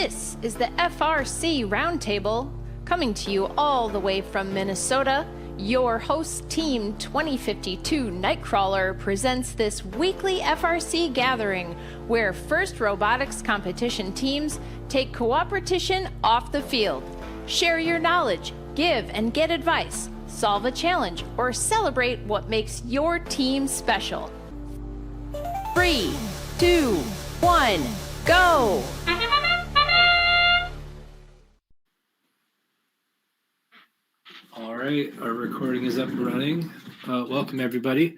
This is the FRC Roundtable, coming to you all the way from Minnesota. Your host team 2052 Nightcrawler presents this weekly FRC gathering where FIRST robotics competition teams take cooperation off the field. Share your knowledge, give and get advice, solve a challenge, or celebrate what makes your team special. 3, 2, 1, go! All right, our recording is up and running. Welcome, everybody.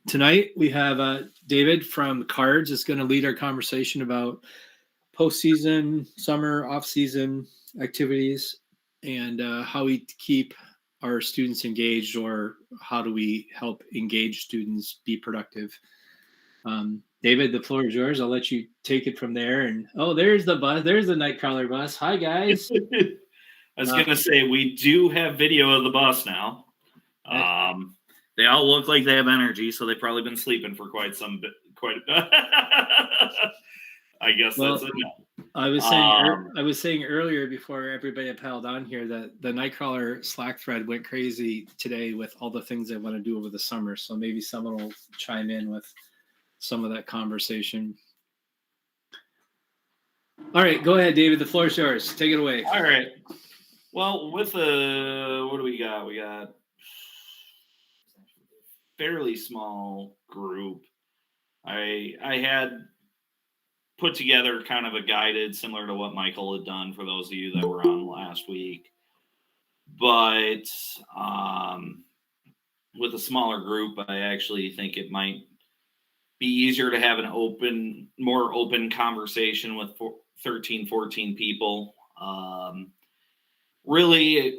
Tonight, we have David from Cards is going to lead our conversation about postseason, summer, off-season activities, and how we keep our students engaged, or how do we help engage students be productive. David, the floor is yours. I'll let you take it from there. And there's the bus. There's the Nightcrawler bus. Hi, guys. I was going to say, we do have video of the bus now. They all look like they have energy, so they've probably been sleeping for quite a bit. I guess that's it. I was saying earlier before everybody piled on here that the Nightcrawler Slack thread went crazy today with all the things they want to do over the summer. So maybe someone will chime in with some of that conversation. All right, go ahead, David. The floor is yours. Take it away. All right. Well, with what do we got? We got a fairly small group. I had put together kind of a guided, similar to what Michael had done for those of you that were on last week. But with a smaller group, I actually think it might be easier to have an more open conversation with 13, 14 people. Really,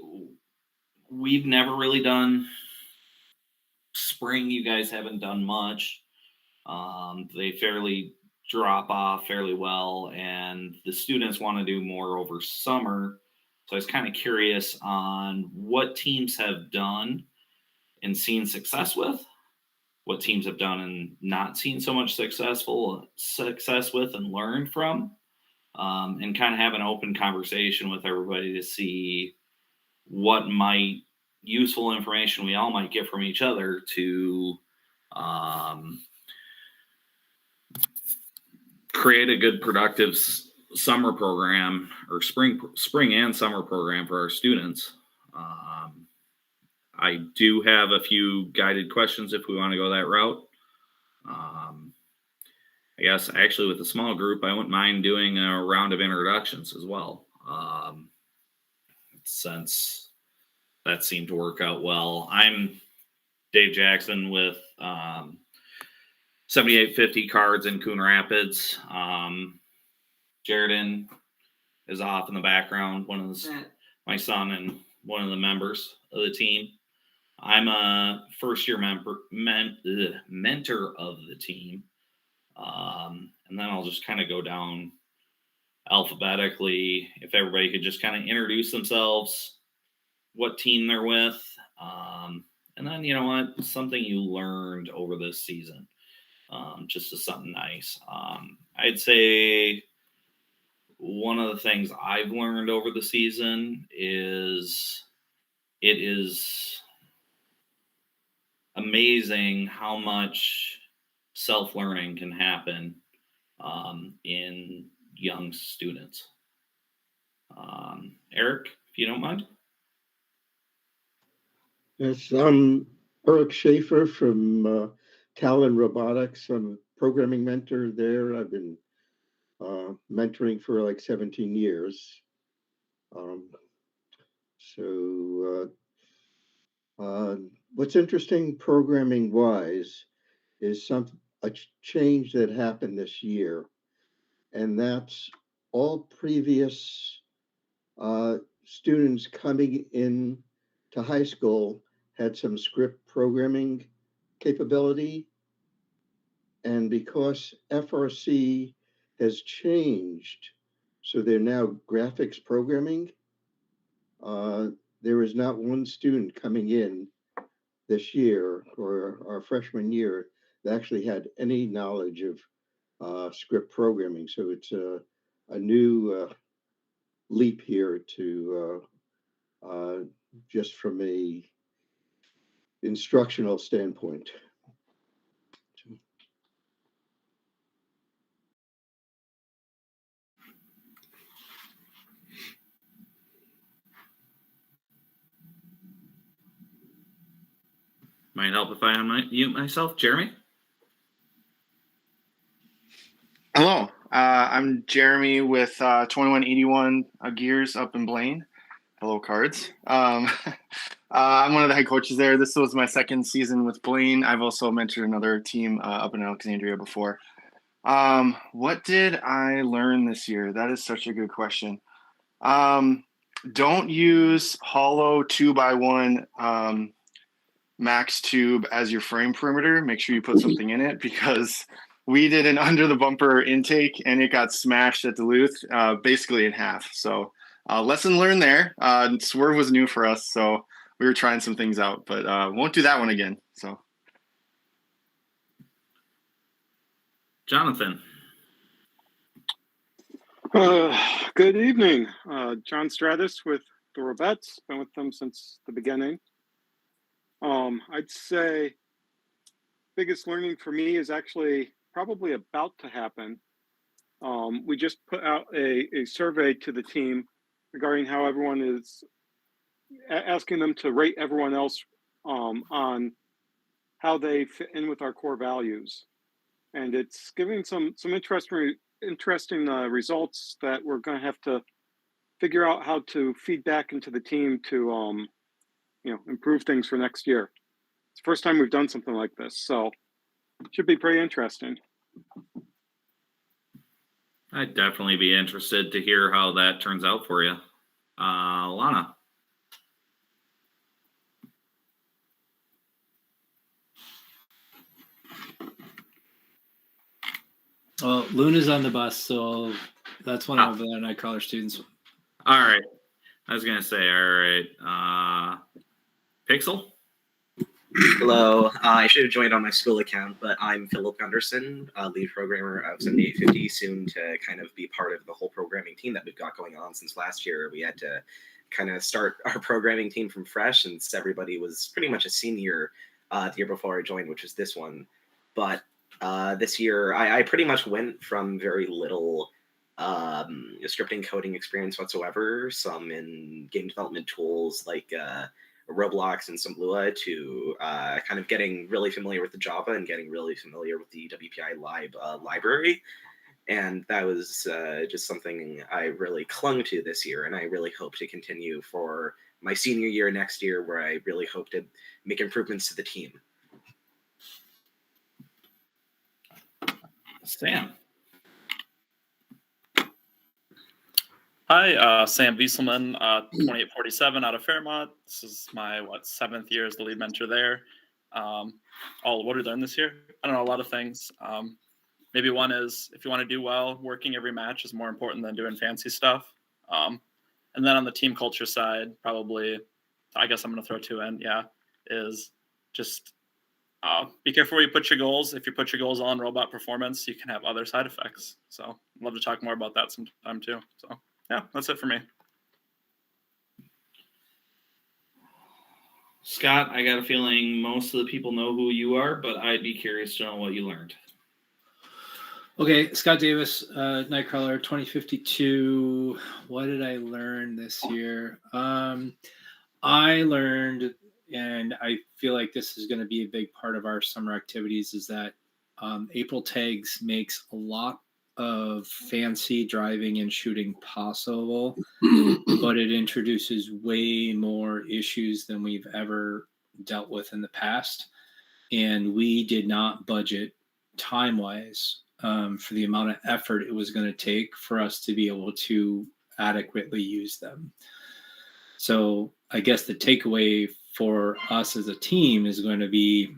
we've never really done spring. You guys haven't done much. They fairly drop off fairly well, and the students want to do more over summer. So I was kind of curious on what teams have done and seen success with, what teams have done and not seen so much success with and learned from. And kind of have an open conversation with everybody to see what useful information we all might get from each other to create a good, productive summer program, or spring and summer program for our students. I do have a few guided questions if we want to go that route. I guess actually with a small group, I wouldn't mind doing a round of introductions as well, since that seemed to work out well. I'm Dave Jackson with 7850 Cards in Coon Rapids. Jaredin is off in the background, my son and one of the members of the team. I'm a first-year mentor of the team. And then I'll just kind of go down alphabetically. If everybody could just kind of introduce themselves, what team they're with, and then, something you learned over this season, just as something nice. I'd say one of the things I've learned over the season is it is amazing how much self-learning can happen in young students. Eric, if you don't mind. Yes, I'm Eric Schaefer from Talon Robotics. I'm a programming mentor there. I've been mentoring for like 17 years. What's interesting programming-wise is a change that happened this year, and that's all previous students coming in to high school had some script programming capability, and because FRC has changed, so they're now graphics programming, there is not one student coming in this year or our freshman year that actually had any knowledge of script programming. So it's a new leap here to just from a instructional standpoint. Might help if I unmute myself. Jeremy? Hello, I'm Jeremy with 2181 Gears up in Blaine. Hello, Cards. I'm one of the head coaches there. This was my second season with Blaine. I've also mentored another team up in Alexandria before. What did I learn this year? That is such a good question. Don't use hollow 2x1 max tube as your frame perimeter. Make sure you put something in it, because we did an under the bumper intake and it got smashed at Duluth, basically in half. So lesson learned there. Swerve was new for us, so we were trying some things out, but won't do that one again. So Jonathan? Good evening. John Stratus with the Robettes. Been with them since the beginning. I'd say biggest learning for me is actually probably about to happen. We just put out a survey to the team regarding how everyone is asking them to rate everyone else on how they fit in with our core values. And it's giving some interesting results that we're going to have to figure out how to feed back into the team to improve things for next year. It's the first time we've done something like this, so it should be pretty interesting. I'd definitely be interested to hear how that turns out for you. Lana? Well, Luna's on the bus, so that's one of the Nightcrawler students. All right. I was going to say, all right. Pixel? Hello. I should have joined on my school account, but I'm Philip Gunderson, lead programmer of 7850, soon to kind of be part of the whole programming team that we've got going on since last year. We had to kind of start our programming team from fresh, since everybody was pretty much a senior the year before I joined, which was this one. But this year, I pretty much went from very little scripting coding experience whatsoever, some in game development tools like Roblox and some Lua, to kind of getting really familiar with the Java and getting really familiar with the WPI library. And that was just something I really clung to this year, and I really hope to continue for my senior year next year, where I really hope to make improvements to the team. Sam? Hi, Sam Wieselman, 2847 out of Fairmont. This is my, 7th year as the lead mentor there. What did I learn this year? I don't know, a lot of things. Maybe one is, if you want to do well, working every match is more important than doing fancy stuff. And then on the team culture side, probably, I guess I'm going to throw 2 in, is just be careful where you put your goals. If you put your goals on robot performance, you can have other side effects. So I'd love to talk more about that sometime too. So yeah, that's it for me. Scott, I got a feeling most of the people know who you are, but I'd be curious to know what you learned. Okay, Scott Davis, Nightcrawler 2052. What did I learn this year? I learned, and I feel like this is going to be a big part of our summer activities, is that April Tags makes a lot of fancy driving and shooting possible, but it introduces way more issues than we've ever dealt with in the past. And we did not budget time-wise for the amount of effort it was going to take for us to be able to adequately use them. So I guess the takeaway for us as a team is going to be,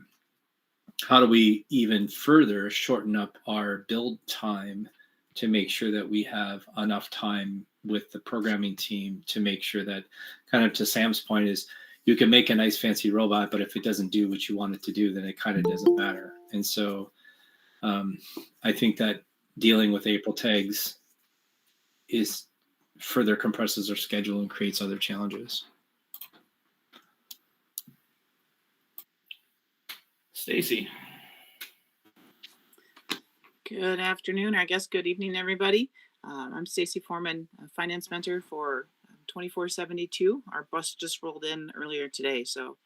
how do we even further shorten up our build time to make sure that we have enough time with the programming team to make sure that, kind of to Sam's point, is you can make a nice fancy robot, but if it doesn't do what you want it to do, then it kind of doesn't matter. And so I think that dealing with April Tags further compresses their schedule and creates other challenges. Stacy. Good afternoon, or I guess good evening, everybody. I'm Stacy Foreman, a finance mentor for 2472. Our bus just rolled in earlier today, so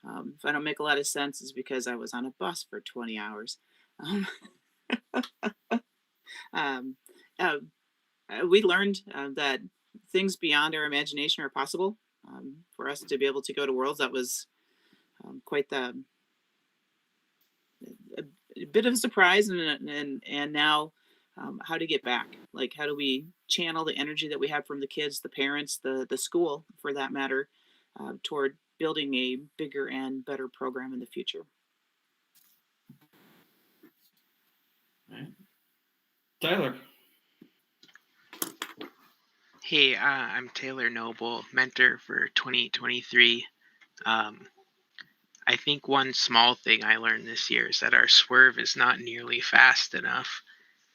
if I don't make a lot of sense, it's because I was on a bus for 20 hours. We learned that things beyond our imagination are possible. For us to be able to go to worlds, that was quite a bit of a surprise, and now how to get back. Like, how do we channel the energy that we have from the kids, the parents, the school, for that matter, toward building a bigger and better program in the future. All right. Tyler. Hey, I'm Taylor Noble, mentor for 2023. I think one small thing I learned this year is that our swerve is not nearly fast enough.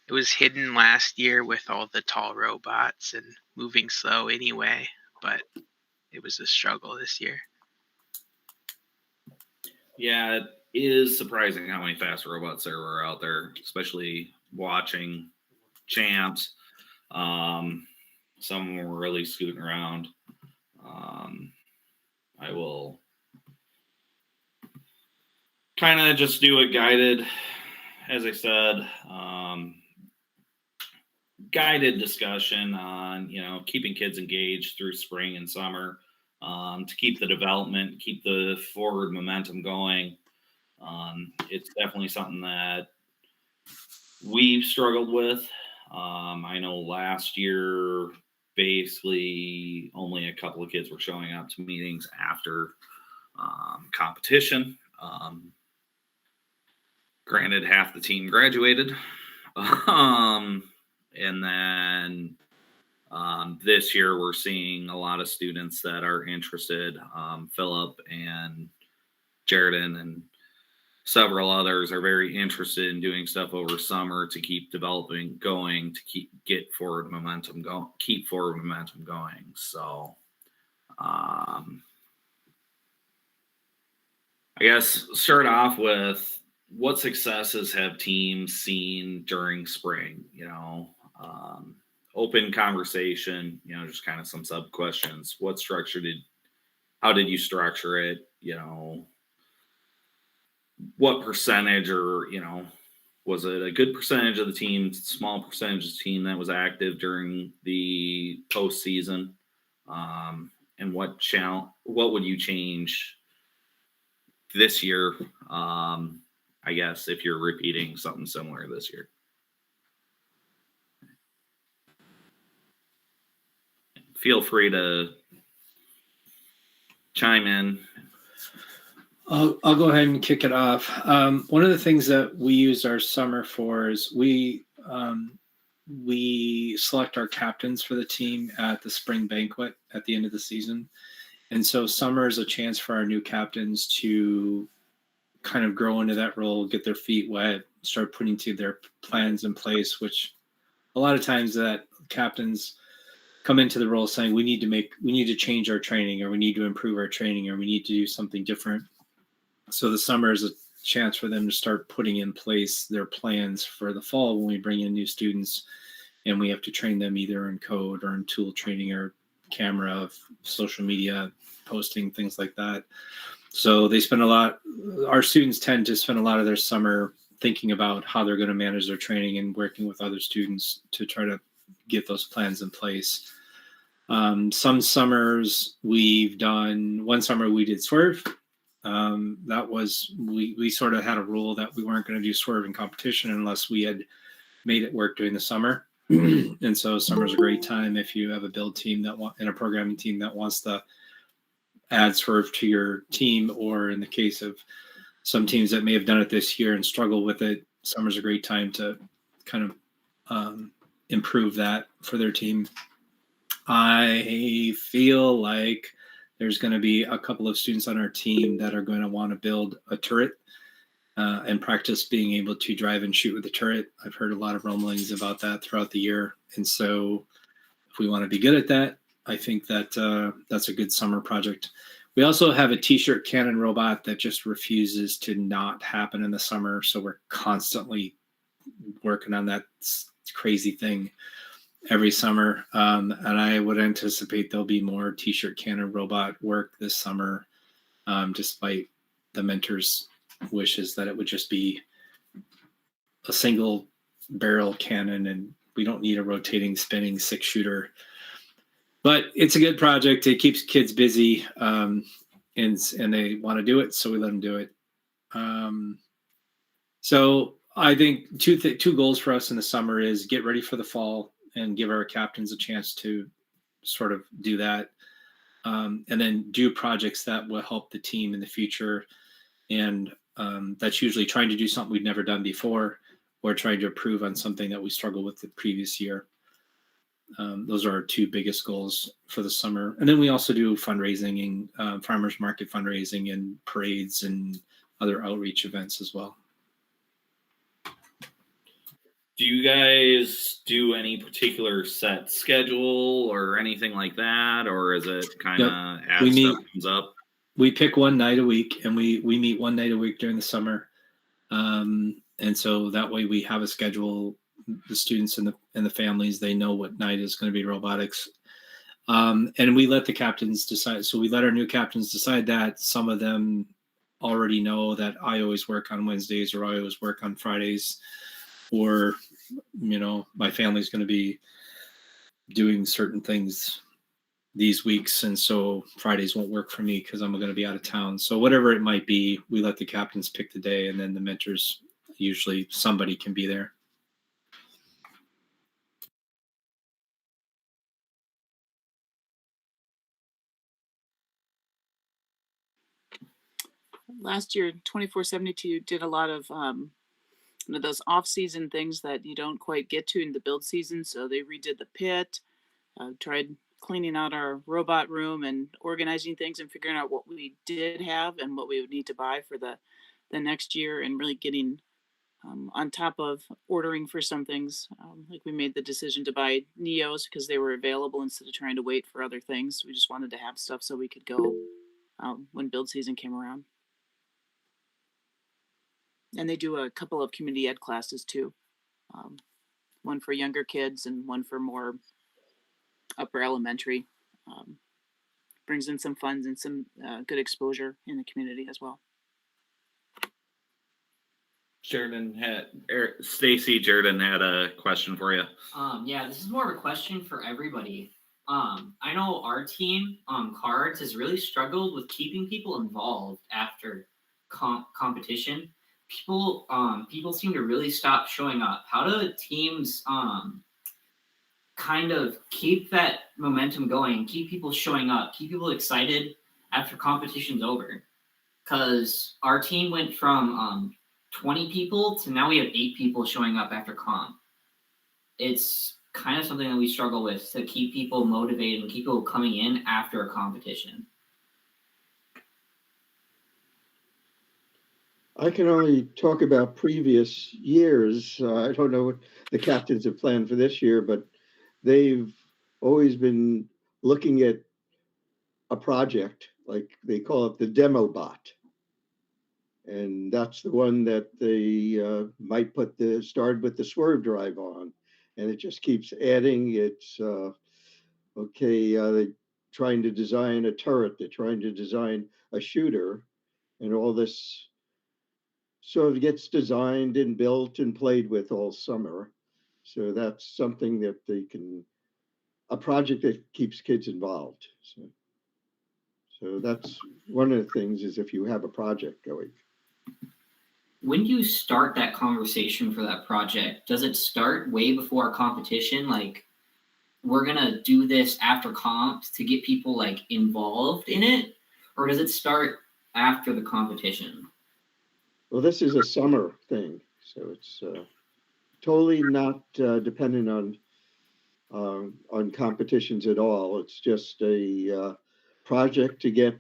It was hidden last year with all the tall robots and moving slow anyway, but it was a struggle this year. Yeah, it is surprising how many fast robots there were out there, especially watching champs. Some of them were really scooting around. I will kind of just do a guided, as I said, guided discussion on, keeping kids engaged through spring and summer, to keep the development, keep the forward momentum going. It's definitely something that we've struggled with. I know last year, basically only a couple of kids were showing up to meetings after competition. Granted, half the team graduated. And then this year we're seeing a lot of students that are interested. Philip and Jaredon and several others are very interested in doing stuff over summer to keep developing going, to keep forward momentum going. So I guess start off with, what successes have teams seen during spring? Open conversation, just kind of some sub questions. How did you structure it? What percentage, or, was it a good percentage of the team, small percentage of the team that was active during the postseason? And what would you change this year? I guess if you're repeating something similar this year. Feel free to chime in. I'll go ahead and kick it off. One of the things that we use our summer for is we select our captains for the team at the spring banquet at the end of the season. And so summer is a chance for our new captains to kind of grow into that role, get their feet wet, start putting to their plans in place, which a lot of times that captains come into the role saying, we need to change our training, or we need to improve our training, or we need to do something different. So the summer is a chance for them to start putting in place their plans for the fall when we bring in new students and we have to train them either in code or in tool training or camera, social media posting, things like that. So our students tend to spend a lot of their summer thinking about how they're going to manage their training and working with other students to try to get those plans in place. Some summers one summer we did swerve. That was, we sort of had a rule that we weren't going to do swerve in competition unless we had made it work during the summer. And so summer's a great time if you have a build team and a programming team that wants to add swerve to your team, or in the case of some teams that may have done it this year and struggle with it, summer's a great time to kind of improve that for their team. I feel like there's going to be a couple of students on our team that are going to want to build a turret and practice being able to drive and shoot with the turret. I've heard a lot of rumblings about that throughout the year. And so if we want to be good at that, I think that that's a good summer project. We also have a t-shirt cannon robot that just refuses to not happen in the summer. So we're constantly working on that crazy thing every summer. And I would anticipate there'll be more t-shirt cannon robot work this summer, despite the mentor's wishes that it would just be a single barrel cannon and we don't need a rotating, spinning 6-shooter. But it's a good project. It keeps kids busy, and they want to do it, so we let them do it. So I think two goals for us in the summer is get ready for the fall and give our captains a chance to sort of do that, and then do projects that will help the team in the future. And that's usually trying to do something we've never done before, or trying to improve on something that we struggled with the previous year. Those are our two biggest goals for the summer. And then we also do fundraising and farmers market fundraising and parades and other outreach events as well. Do you guys do any particular set schedule or anything like that? Or is it kind of as stuff comes up? We pick one night a week, and we meet one night a week during the summer. And so that way we have a schedule. The students and the families, they know what night is going to be robotics. And we let the captains decide. So we let our new captains decide that. Some of them already know that I always work on Wednesdays or I always work on Fridays, or, my family's going to be doing certain things these weeks. And so Fridays won't work for me because I'm going to be out of town. So whatever it might be, we let the captains pick the day, and then the mentors, usually somebody can be there. Last year, 2472 did a lot of those off-season things that you don't quite get to in the build season. So they redid the pit, tried cleaning out our robot room and organizing things and figuring out what we did have and what we would need to buy for the next year, and really getting on top of ordering for some things. Like we made the decision to buy Neos because they were available instead of trying to wait for other things. We just wanted to have stuff so we could go when build season came around. And they do a couple of community ed classes too. One for younger kids and one for more upper elementary. Brings in some funds and some good exposure in the community as well. Stacy Jordan had a question for you. Yeah, this is more of a question for everybody. I know our team, Cards, has really struggled with keeping people involved after competition. People seem to really stop showing up. How do teams kind of keep that momentum going, keep people showing up, keep people excited after competition's over? Because our team went from 20 people to now we have 8 people showing up after comp. It's kind of something that we struggle with, to keep people motivated and keep people coming in after a competition. I can only talk about previous years. I don't know what the captains have planned for this year, but they've always been looking at a project, like they call it the demo bot. And that's the one that they might start with the swerve drive on. And it just keeps adding. It's they're trying to design a turret, they're trying to design a shooter, and all this sort of gets designed and built and played with all summer. So that's something that a project that keeps kids involved. So that's one of the things, is if you have a project going. When do you start that conversation for that project? Does it start way before a competition? Like, we're going to do this after comp to get people involved in it? Or does it start after the competition? Well, this is a summer thing, so it's totally not dependent on competitions at all. It's just a project to get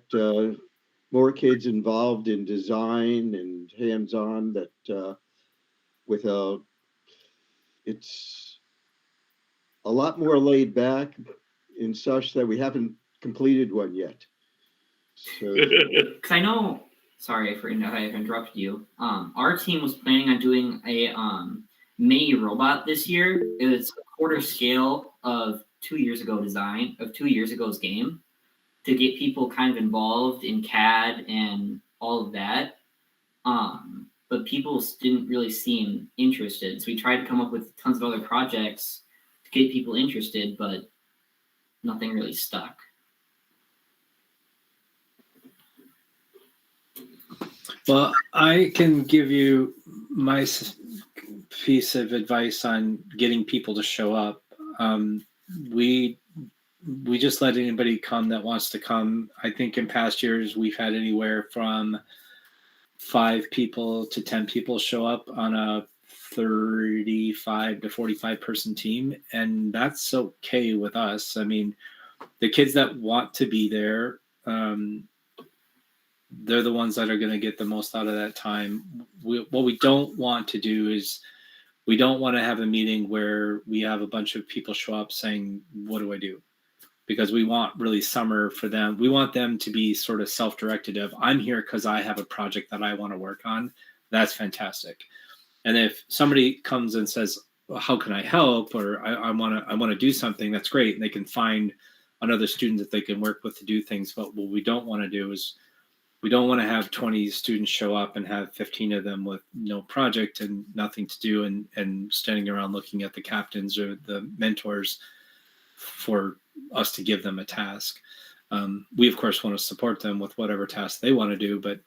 more kids involved in design and hands-on. That a lot more laid back in such that we haven't completed one yet. So, Because I know, sorry for I interrupted you. Our team was planning on doing a mini robot this year. It was a quarter scale of 2 years ago design of 2 years ago's game to get people kind of involved in CAD and all of that. But people didn't really seem interested. So we tried to come up with tons of other projects to get people interested, but nothing really stuck. Well, I can give you my piece of advice on getting people to show up. We just let anybody come that wants to come. I think in past years we've had anywhere from 5 people to 10 people show up on a 35 to 45 person team, and that's okay with us. I mean, the kids that want to be there, they're the ones that are going to get the most out of that time. What we don't want to do is we don't want to have a meeting where we have a bunch of people show up saying, what do I do? Because we want really summer for them. We want them to be sort of self-directed of, I'm here because I have a project that I want to work on. That's fantastic. And if somebody comes and says, well, how can I help? Or I want to do something, that's great. And they can find another student that they can work with to do things. But what we don't want to do is we don't want to have 20 students show up and have 15 of them with no project and nothing to do and standing around looking at the captains or the mentors for us to give them a task. We, of course, want to support them with whatever task they want to do. But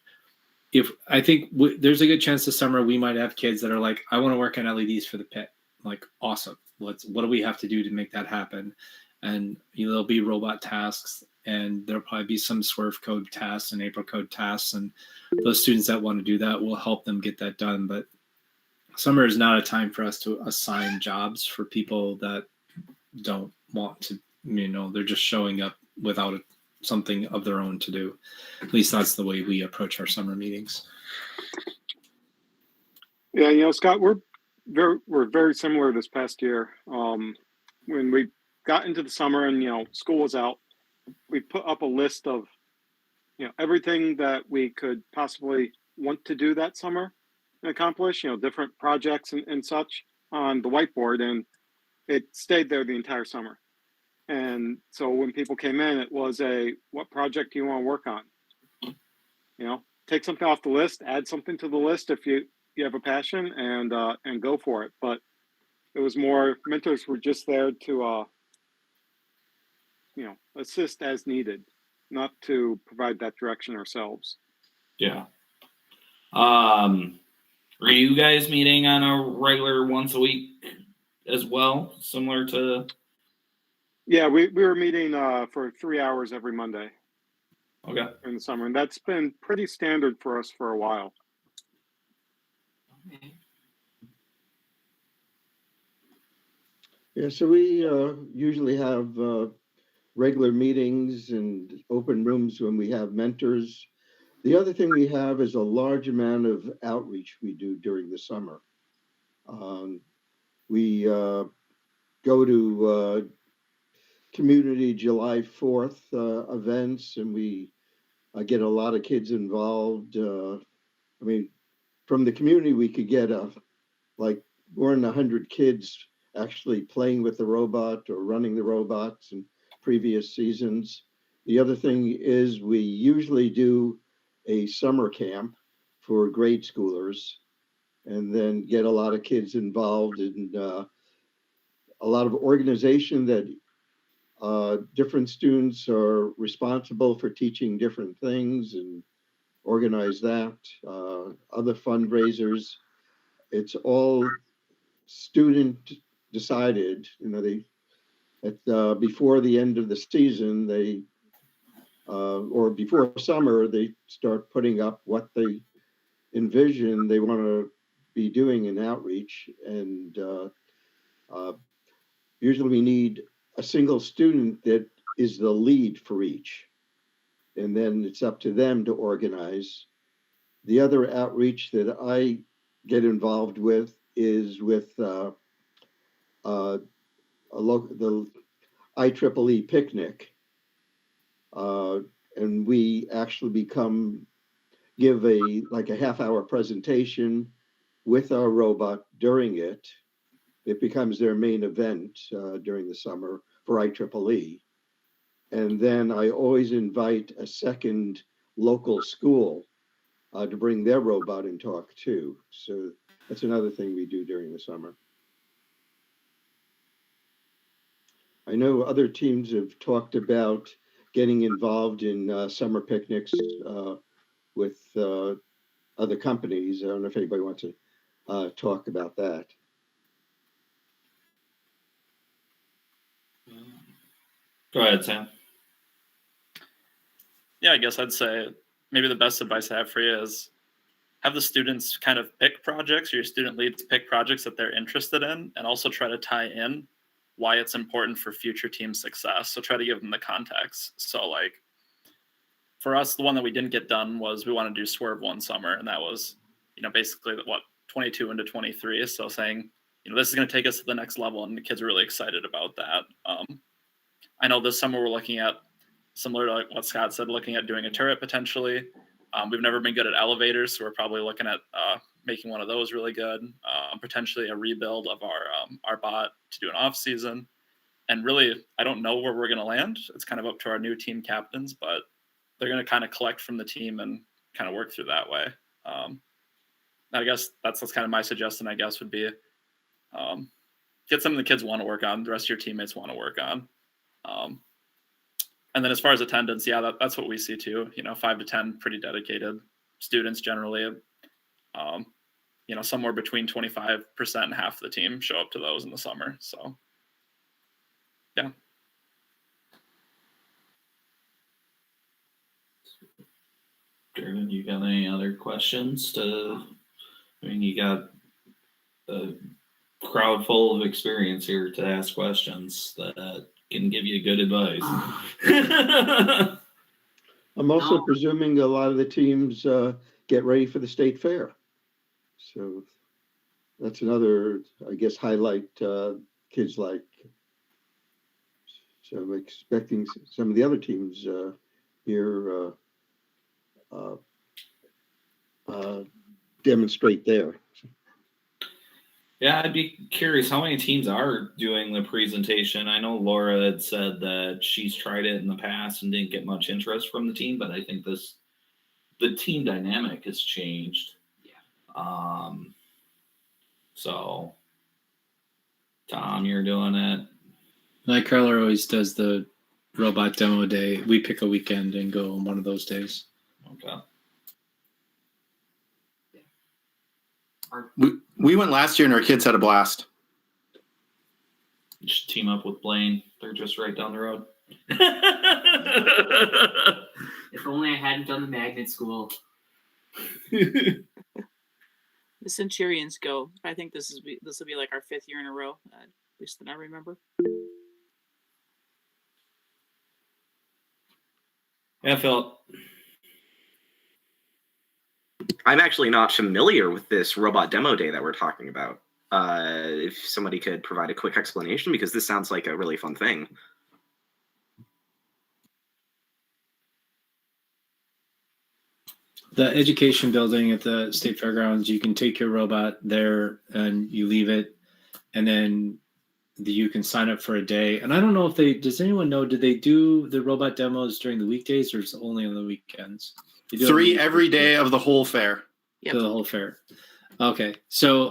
if I think there's a good chance this summer we might have kids that are like, I want to work on LEDs for the pit. I'm like, awesome. What do we have to do to make that happen? And there'll be robot tasks, and there'll probably be some swerve code tasks and April code tasks, and those students that want to do that will help them get that done. But summer is not a time for us to assign jobs for people that don't want to, they're just showing up without something of their own to do. At least that's the way we approach our summer meetings. Yeah, Scott, we're very similar this past year. When we got into the summer and school was out, we put up a list of everything that we could possibly want to do that summer and accomplish, different projects and such on the whiteboard, and it stayed there the entire summer. And so when people came in, it was what project do you want to work on? Take something off the list, add something to the list if you have a passion, and go for it. But it was more, mentors were just there to assist as needed, not to provide that direction ourselves. Yeah. Are you guys meeting on a regular once a week as well, similar to? Yeah, we were meeting for 3 hours every Monday. Okay. In the summer, and that's been pretty standard for us for a while. Okay. Yeah, so we usually have regular meetings and open rooms when we have mentors. The other thing we have is a large amount of outreach we do during the summer. We go to community July 4th events, and we get a lot of kids involved. From the community, we could get like more than 100 kids actually playing with the robot or running the robots in previous seasons. The other thing is we usually do a summer camp for grade schoolers, and then get a lot of kids involved in a lot of organization that different students are responsible for teaching different things and organize that. Other fundraisers, it's all student decided. Before the end of the season, or before summer, they start putting up what they envision they want to be doing in outreach. And usually we need a single student that is the lead for each. And then it's up to them to organize. The other outreach that I get involved with is with a the IEEE picnic, and we actually give a half-hour presentation with our robot during it. It becomes their main event during the summer for IEEE. And then I always invite a second local school to bring their robot and talk too. So that's another thing we do during the summer. I know other teams have talked about getting involved in summer picnics with other companies. I don't know if anybody wants to talk about that. Go ahead, Sam. Yeah, I guess I'd say maybe the best advice I have for you is have the students kind of pick projects, or your student leads pick projects that they're interested in, and also try to tie in why it's important for future team success. So try to give them the context. So like for us, the one that we didn't get done was we want to do Swerve one summer, and that was, basically 22 into 23. So saying, this is going to take us to the next level, and the kids are really excited about that. I know this summer we're looking at, similar to like what Scott said, looking at doing a turret potentially. We've never been good at elevators, so we're probably looking at making one of those really good. Potentially a rebuild of our bot to do an off season. And really, I don't know where we're going to land. It's kind of up to our new team captains, but they're going to kind of collect from the team and kind of work through that way. I guess that's kind of my suggestion, I guess, would be get something the kids want to work on, the rest of your teammates want to work on. And then as far as attendance, yeah, that's what we see too. 5 to 10 pretty dedicated students generally. Somewhere between 25% and half the team show up to those in the summer. So, yeah. Jordan, you got any other questions you got a crowd full of experience here to ask questions that can give you good advice. I'm also presuming a lot of the teams get ready for the state fair. So that's another, I guess, highlight kids like. So I'm expecting some of the other teams here demonstrate there. Yeah, I'd be curious how many teams are doing the presentation. I know Laura had said that she's tried it in the past and didn't get much interest from the team, but I think the team dynamic has changed. Yeah. So Tom, you're doing it. Nightcrawler always does the robot demo day. We pick a weekend and go on one of those days. Okay. We went last year and our kids had a blast. Just team up with Blaine. They're just right down the road. If only I hadn't done the magnet school. The Centurions go. I think this will be like our 5th year in a row, at least that I remember. Yeah, Philip. I'm actually not familiar with this robot demo day that we're talking about. If somebody could provide a quick explanation, because this sounds like a really fun thing. The education building at the state fairgrounds, you can take your robot there and you leave it, and then you can sign up for a day. And I don't know if does anyone know, do they do the robot demos during the weekdays, or is it only on the weekends? 3 every day of the whole fair. Yep. So the whole fair. Okay. So,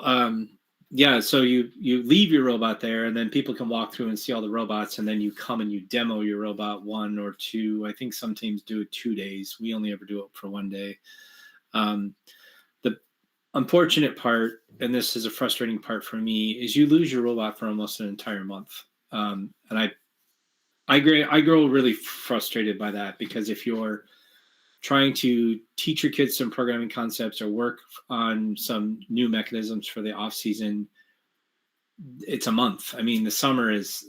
so you leave your robot there, and then people can walk through and see all the robots, and then you come and you demo your robot 1 or 2. I think some teams do it 2 days. We only ever do it for 1 day. The unfortunate part, and this is a frustrating part for me, is you lose your robot for almost an entire month. And I grow really frustrated by that, because if you're trying to teach your kids some programming concepts or work on some new mechanisms for the off season, it's a month. I mean, the summer is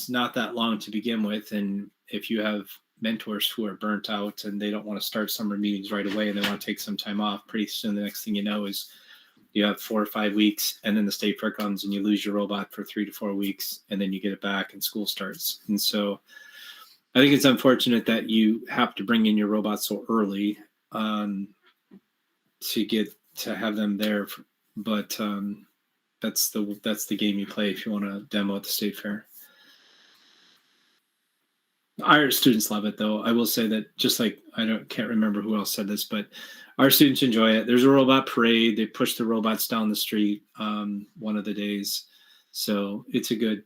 not that long to begin with. And if you have mentors who are burnt out and they don't want to start summer meetings right away and they want to take some time off, pretty soon the next thing you know is you have 4 or 5 weeks, and then the state fair comes and you lose your robot for 3 to 4 weeks, and then you get it back and school starts. And so I think it's unfortunate that you have to bring in your robot so early to have them there. But that's the game you play if you want to demo at the state fair. Our students love it, though. I will say that, just like can't remember who else said this, but our students enjoy it. There's a robot parade. They push the robots down the street one of the days, so it's a good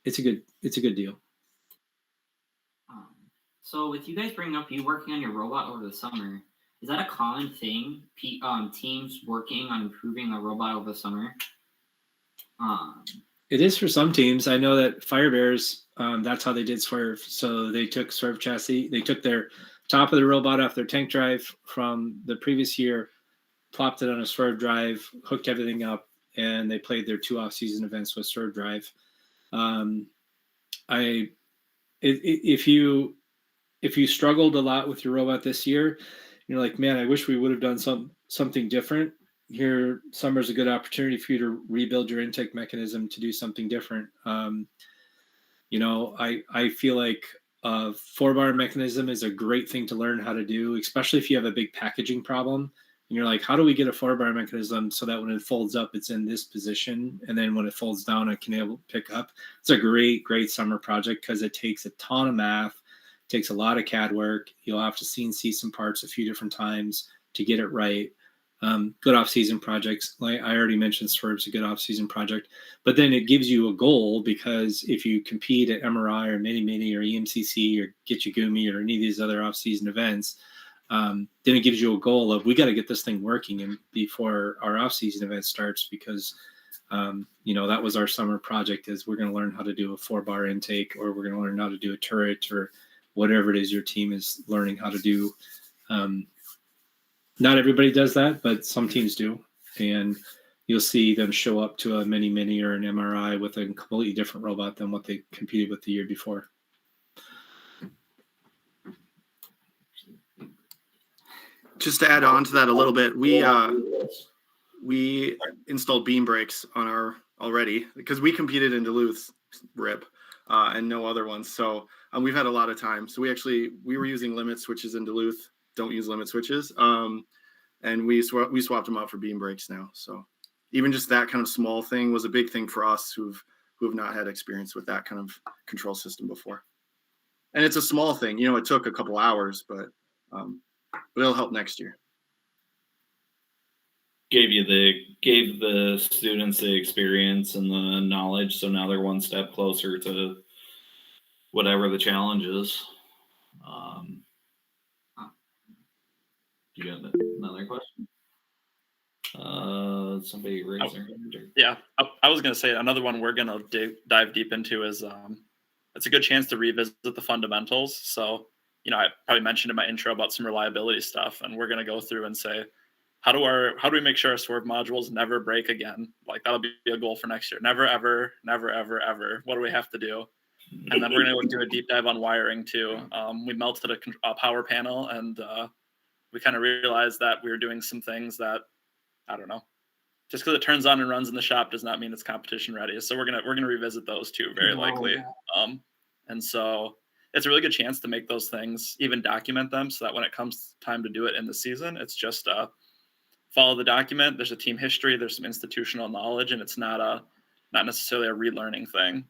deal. So with you guys bringing up you working on your robot over the summer, is that a common thing? Teams working on improving a robot over the summer? It is for some teams. I know that Fire Bears, that's how they did Swerve. So they took Swerve chassis. They took their top of the robot off their tank drive from the previous year, plopped it on a Swerve drive, hooked everything up, and they played their 2 off-season events with Swerve drive. If you struggled a lot with your robot this year, you're like, man, I wish we would have done something different. Here, summer's a good opportunity for you to rebuild your intake mechanism to do something different. I feel like a 4-bar mechanism is a great thing to learn how to do, especially if you have a big packaging problem. And you're like, how do we get a 4-bar mechanism so that when it folds up, it's in this position, and then when it folds down, I can able to pick up? It's a great summer project because it takes a ton of math, takes a lot of CAD work. You'll have to CNC some parts a few different times to get it right. Good off-season projects. Like I already mentioned, Swerve's a good off-season project, but then it gives you a goal, because if you compete at MRI or Mini or EMCC or Get You Gumi or any of these other off-season events, then it gives you a goal of, we got to get this thing working and before our off-season event starts, because that was our summer project, is we're going to learn how to do a 4-bar intake, or we're going to learn how to do a turret, or whatever it is your team is learning how to do. Not everybody does that, but some teams do. And you'll see them show up to a Mini or an MRI with a completely different robot than what they competed with the year before. Just to add on to that a little bit, we installed beam brakes on our already, because we competed in Duluth RIP and no other ones. So we've had a lot of time. So we were using limit switches in Duluth. Don't use limit switches. And we swapped them out for beam brakes now. So even just that kind of small thing was a big thing for us who have not had experience with that kind of control system before. And it's a small thing, it took a couple hours, but it'll help next year. Gave the students the experience and the knowledge, so now they're one step closer to whatever the challenge is. You got another question? Somebody raised their hand. Yeah, I was going to say another one we're going to dive deep into is it's a good chance to revisit the fundamentals. So, I probably mentioned in my intro about some reliability stuff, and we're going to go through and say, how do we make sure our Swerve modules never break again? Like, that'll be a goal for next year. Never, ever, never, ever, ever. What do we have to do? And then we're going to do a deep dive on wiring too. We melted a power panel, and we kind of realized that we were doing some things that, I don't know, just because it turns on and runs in the shop does not mean it's competition ready. So we're gonna revisit those too, very likely. And so it's a really good chance to make those things, even document them, so that when it comes time to do it in the season, it's just follow the document. There's a team history, there's some institutional knowledge, and it's not necessarily a relearning thing.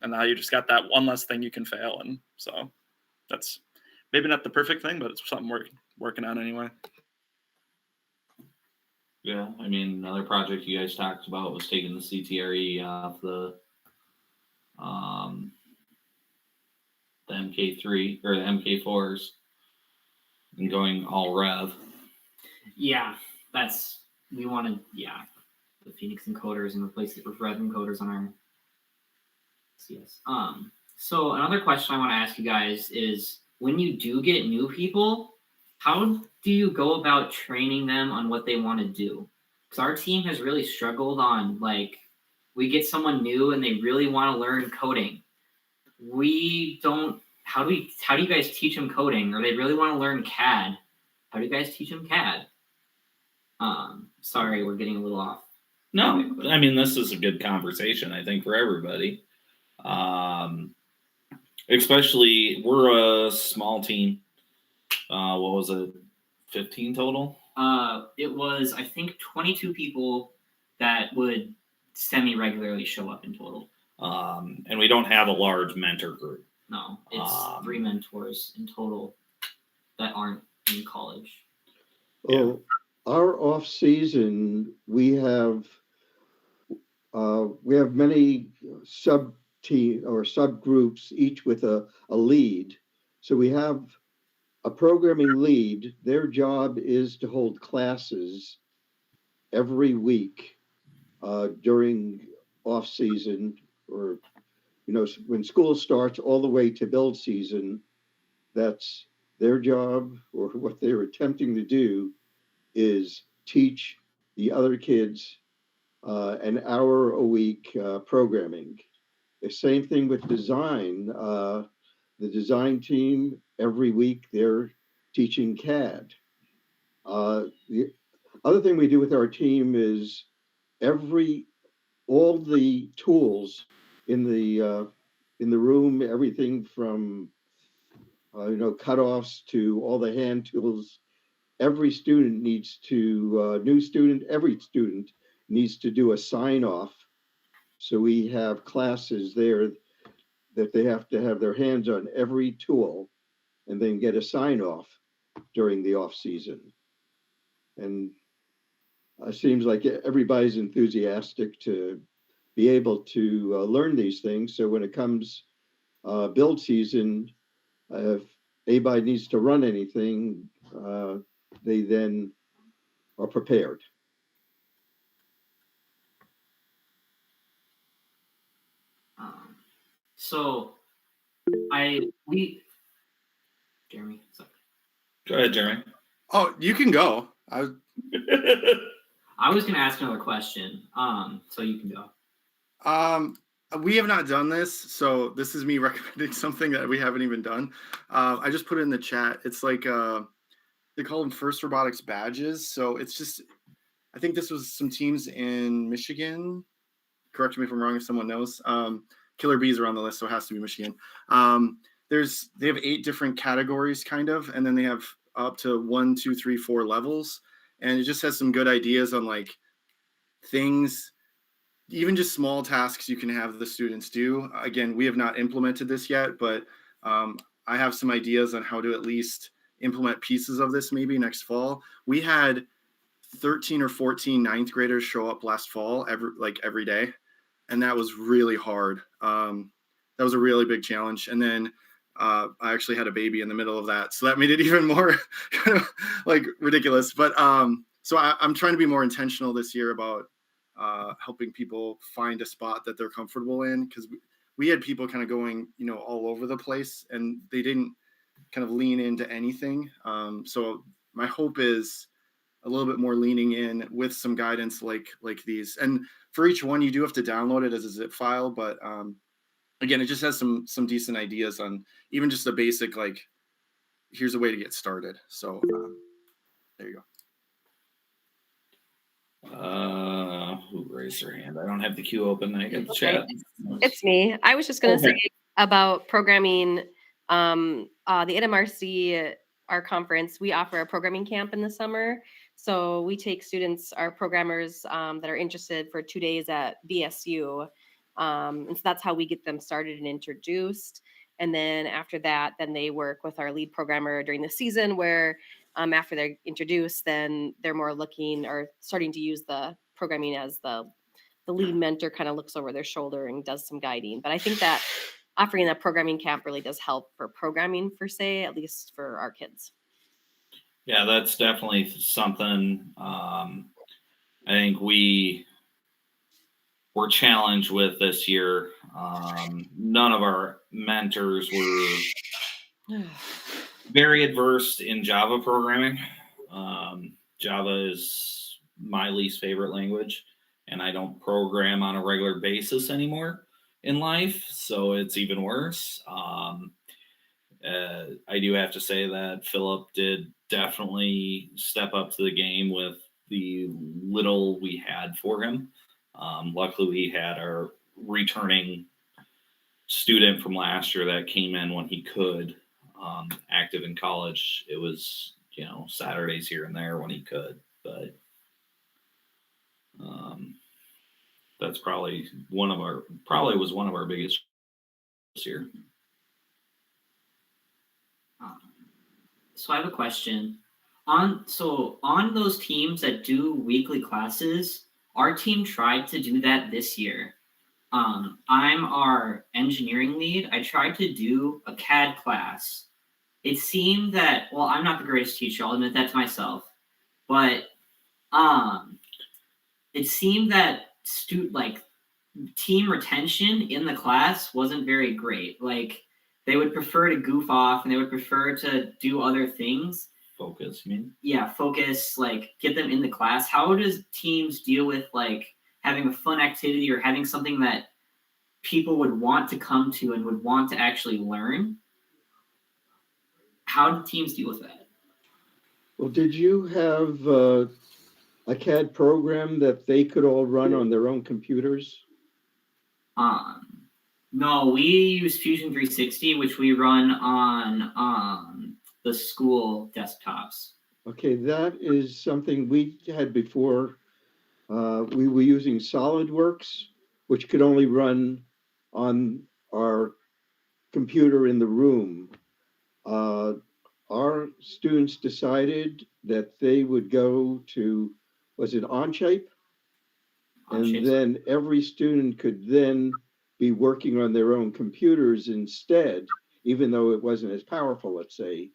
And now you just got that one less thing you can fail, and so that's maybe not the perfect thing, but it's something we're working on anyway. Yeah, another project you guys talked about was taking the CTRE off the MK3 or the MK4s and going all rev. Yeah, we wanted the Phoenix encoders and replace it with rev encoders on our CS. So another question I want to ask you guys is, when you do get new people, how do you go about training them on what they want to do? Because our team has really struggled on, we get someone new and they really want to learn coding. How do you guys teach them coding? Or they really want to learn CAD. How do you guys teach them CAD? Sorry, we're getting a little off. No, I mean, this is a good conversation, I think, for everybody. Especially, we're a small team. What was it? 15 total? It was, I think, 22 people that would semi-regularly show up in total. And we don't have a large mentor group. No, it's 3 mentors in total that aren't in college. Oh, our off season, we have many sub team or subgroups, each with a lead. So we have a programming lead. Their job is to hold classes every week during off season, or when school starts all the way to build season. That's their job, or what they're attempting to do is teach the other kids an hour a week programming. The same thing with design. The design team, every week, they're teaching CAD. The other thing we do with our team is all the tools in the room, everything from cutoffs to all the hand tools. Every student every student needs to do a sign off. So we have classes there that they have to have their hands on every tool and then get a sign off during the off season. And it seems like everybody's enthusiastic to be able to learn these things. So when it comes build season, if anybody needs to run anything, they then are prepared. So Jeremy, sorry. Go ahead, Jeremy. Oh, you can go. I was going to ask another question. So you can go. We have not done this, so this is me recommending something that we haven't even done. I just put it in the chat. It's like they call them first robotics badges. So it's just, I think this was some teams in Michigan. Correct me if I'm wrong, if someone knows. Killer Bees are on the list, so it has to be Michigan. They have 8 different categories, kind of, and then they have up to 1, 2, 3, 4 levels, and it just has some good ideas on like things, even just small tasks you can have the students do. Again, we have not implemented this yet, but I have some ideas on how to at least implement pieces of this maybe next fall. We had 13 or 14 ninth graders show up last fall every day, and that was really hard. That was a really big challenge. And then I actually had a baby in the middle of that, so that made it even more kind of like ridiculous. But so I'm trying to be more intentional this year about helping people find a spot that they're comfortable in, because we had people kind of going all over the place, and they didn't kind of lean into anything. So my hope is a little bit more leaning in with some guidance like these. And for each one, you do have to download it as a zip file, but again, it just has some decent ideas on even just a basic, like, here's a way to get started. So there you go. Who raised their hand? I don't have the queue open. I got the chat. It's me. I was just going to say about programming. The NMRC, our conference, we offer a programming camp in the summer. So we take students, our programmers that are interested, for 2 days at BSU. And so that's how we get them started and introduced. And then after that, then they work with our lead programmer during the season, where after they're introduced, then they're more looking or starting to use the programming as the lead mentor kind of looks over their shoulder and does some guiding. But I think that offering that programming camp really does help for programming, per se, at least for our kids. Yeah, that's definitely something I think we're challenged with this year. None of our mentors were very adversed in Java programming. Java is my least favorite language, and I don't program on a regular basis anymore in life, so it's even worse. I do have to say that Philip did definitely step up to the game with the little we had for him. Luckily, we had our returning student from last year that came in when he could, active in college. It was, Saturdays here and there when he could, but that's probably was one of our biggest this year. So I have a question. On those teams that do weekly classes, our team tried to do that this year. I'm our engineering lead. I tried to do a CAD class. It seemed that, well, I'm not the greatest teacher, I'll admit that to myself, but it seemed that team retention in the class wasn't very great. Like, they would prefer to goof off and they would prefer to do other things. Focus, you mean? Yeah, focus, like, get them in the class. How does teams deal with, like, having a fun activity or having something that people would want to come to and would want to actually learn? How do teams deal with that? Well, did you have a CAD program that they could all run on their own computers? No, we use Fusion 360, which we run on the school desktops. Okay, that is something we had before. We were using SolidWorks, which could only run on our computer in the room. Our students decided that they would go to, was it Onshape? And then every student could then be working on their own computers instead, even though it wasn't as powerful, let's say.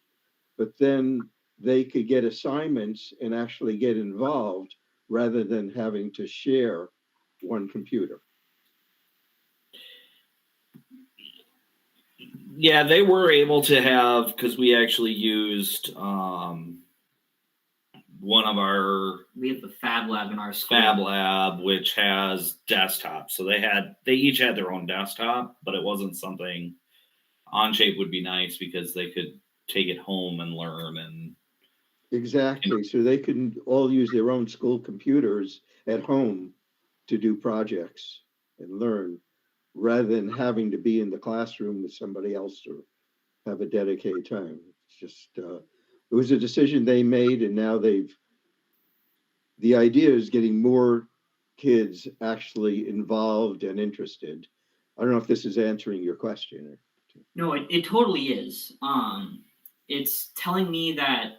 But then they could get assignments and actually get involved rather than having to share one computer. Yeah, they were able to have, because we actually used one of our, we have the Fab Lab in our school. Fab Lab, which has desktops. So they each had their own desktop, but it wasn't something. Onshape would be nice because they could take it home and learn. And exactly. So they could all use their own school computers at home to do projects and learn, rather than having to be in the classroom with somebody else or have a dedicated time. It's just, it was a decision they made, and now the idea is getting more kids actually involved and interested. I don't know if this is answering your question. No, it totally is. It's telling me that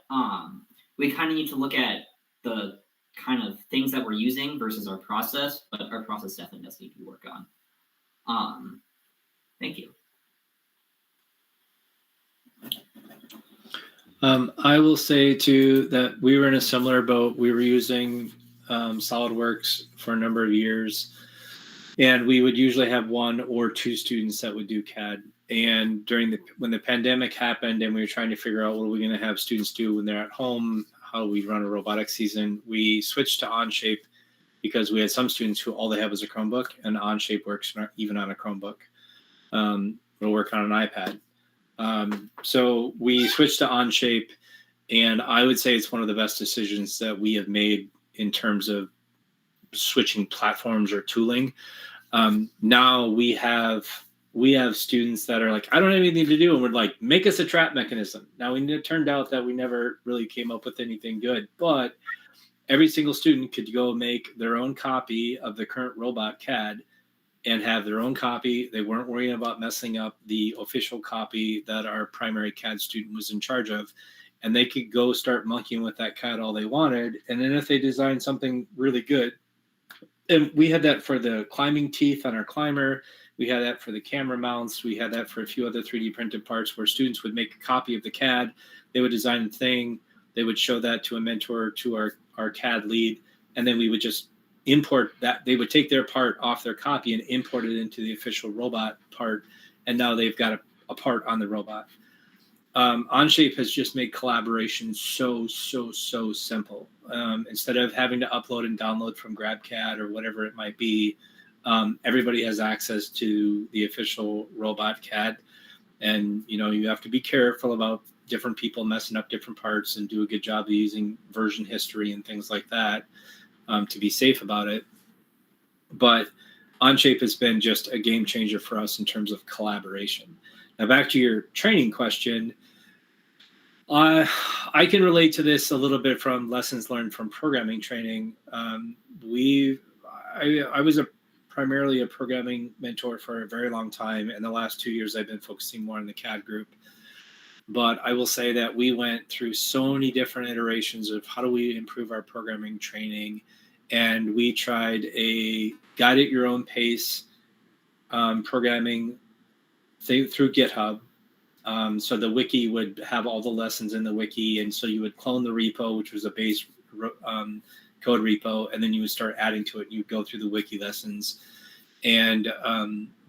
we kind of need to look at the kind of things that we're using versus our process, but our process definitely does need to work on. Thank you. I will say too that we were in a similar boat. We were using SolidWorks for a number of years, and we would usually have one or two students that would do CAD. And when the pandemic happened and we were trying to figure out what are we going to have students do when they're at home, how we run a robotics season, we switched to Onshape because we had some students who all they have is a Chromebook, and Onshape works even on a Chromebook. It'll work on an iPad. So we switched to Onshape, and I would say it's one of the best decisions that we have made in terms of switching platforms or tooling. Now we have students that are like, I don't have anything to do, and we're like, make us a trap mechanism. Now it turned out that we never really came up with anything good, but every single student could go make their own copy of the current robot CAD and have their own copy. They weren't worrying about messing up the official copy that our primary CAD student was in charge of. And they could go start monkeying with that CAD all they wanted. And then if they designed something really good, and we had that for the climbing teeth on our climber, we had that for the camera mounts, we had that for a few other 3D printed parts where students would make a copy of the CAD, they would design a thing, they would show that to a mentor, to our CAD lead, and then we would just import that. They would take their part off their copy and import it into the official robot part, and now they've got a part on the robot. Onshape has just made collaboration so simple. Instead of having to upload and download from GrabCAD or whatever it might be, everybody has access to the official robot CAD, and you have to be careful about different people messing up different parts and do a good job of using version history and things like that to be safe about it. But Onshape has been just a game changer for us in terms of collaboration. Now, back to your training question, I can relate to this a little bit from lessons learned from programming training. I was primarily a programming mentor for a very long time, and the last 2 years I've been focusing more on the CAD group. But I will say that we went through so many different iterations of how do we improve our programming training, and we tried a guide at your own pace programming through GitHub. So the wiki would have all the lessons in the wiki, and so you would clone the repo, which was a base code repo, and then you would start adding to it. You'd go through the wiki lessons, and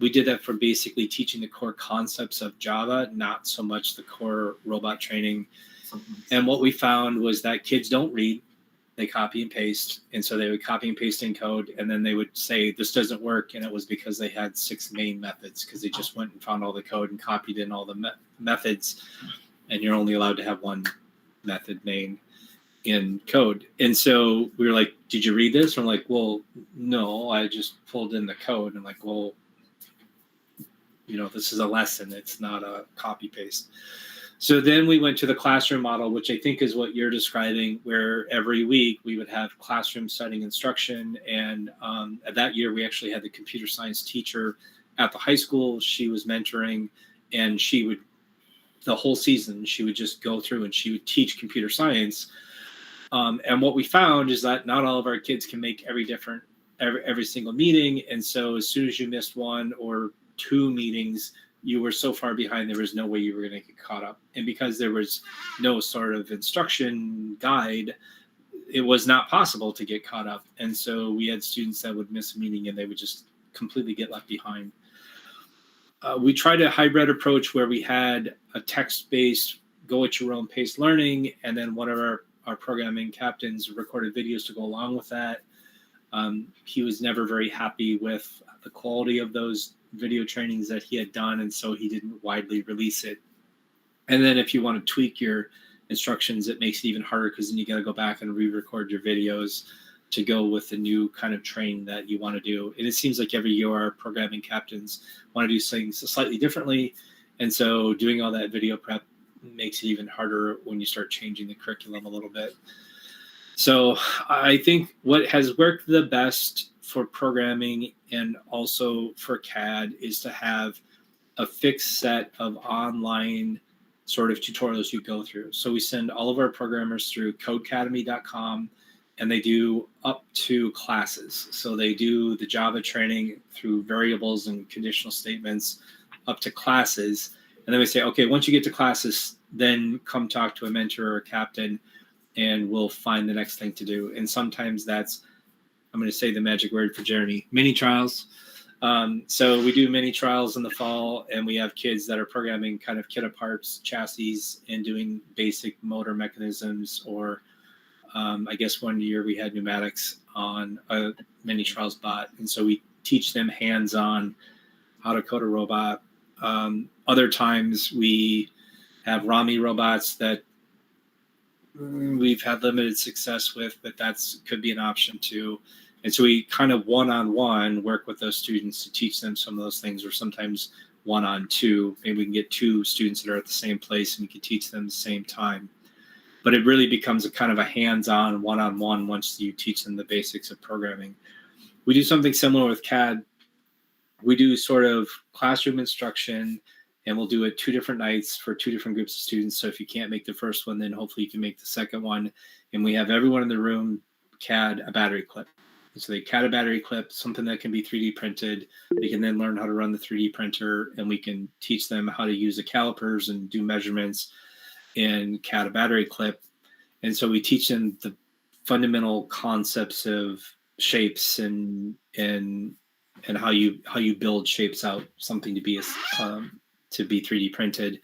we did that for basically teaching the core concepts of Java, not so much the core robot training. And what we found was that kids don't read, they copy and paste. And so they would copy and paste in code, and then they would say, this doesn't work. And it was because they had 6 main methods, because they just went and found all the code and copied in all the methods. And you're only allowed to have one method main in code. And so we were like, did you read this? And I'm like, well, no, I just pulled in the code. And like, well, this is a lesson. It's not a copy paste. So then we went to the classroom model, which I think is what you're describing, where every week we would have classroom setting instruction. And that year we actually had the computer science teacher at the high school. She was mentoring, and she would, the whole season, she would just go through and she would teach computer science. And what we found is that not all of our kids can make every single meeting. And so as soon as you missed 1 or 2 meetings, you were so far behind, there was no way you were going to get caught up. And because there was no sort of instruction guide, it was not possible to get caught up. And so we had students that would miss a meeting and they would just completely get left behind. We tried a hybrid approach where we had a text-based, go at your own pace learning, and then one of our programming captains recorded videos to go along with that. He was never very happy with the quality of those video trainings that he had done, and so he didn't widely release it. And then if you want to tweak your instructions, it makes it even harder, because then you got to go back and re-record your videos to go with the new kind of training that you want to do. And it seems like every year our programming captains want to do things slightly differently, and so doing all that video prep makes it even harder when you start changing the curriculum a little bit. So I think what has worked the best for programming and also for CAD is to have a fixed set of online sort of tutorials you go through. So we send all of our programmers through codecademy.com, and they do up to classes. So they do the Java training through variables and conditional statements up to classes. And then we say, okay, once you get to classes, then come talk to a mentor or a captain, and we'll find the next thing to do. And sometimes that's, I'm going to say the magic word for Jeremy, mini trials. So we do mini trials in the fall, and we have kids that are programming kind of kit parts, chassis, and doing basic motor mechanisms. Or I guess one year we had pneumatics on a mini trials bot. And so we teach them hands-on how to code a robot. Other times we have Rami robots that we've had limited success with, but could be an option too. And so we kind of one-on-one work with those students to teach them some of those things, or sometimes 1-on-2. Maybe we can get 2 students that are at the same place and we can teach them at the same time. But it really becomes a kind of a hands-on, one-on-one once you teach them the basics of programming. We do something similar with CAD. We do sort of classroom instruction, and we'll do it 2 different nights for 2 different groups of students. So if you can't make the first one, then hopefully you can make the second one. And we have everyone in the room CAD a battery clip. So they CAD a battery clip, something that can be 3D printed. They can then learn how to run the 3D printer, and we can teach them how to use the calipers and do measurements in CAD a battery clip. And so we teach them the fundamental concepts of shapes and how you build shapes out, something to be 3D printed.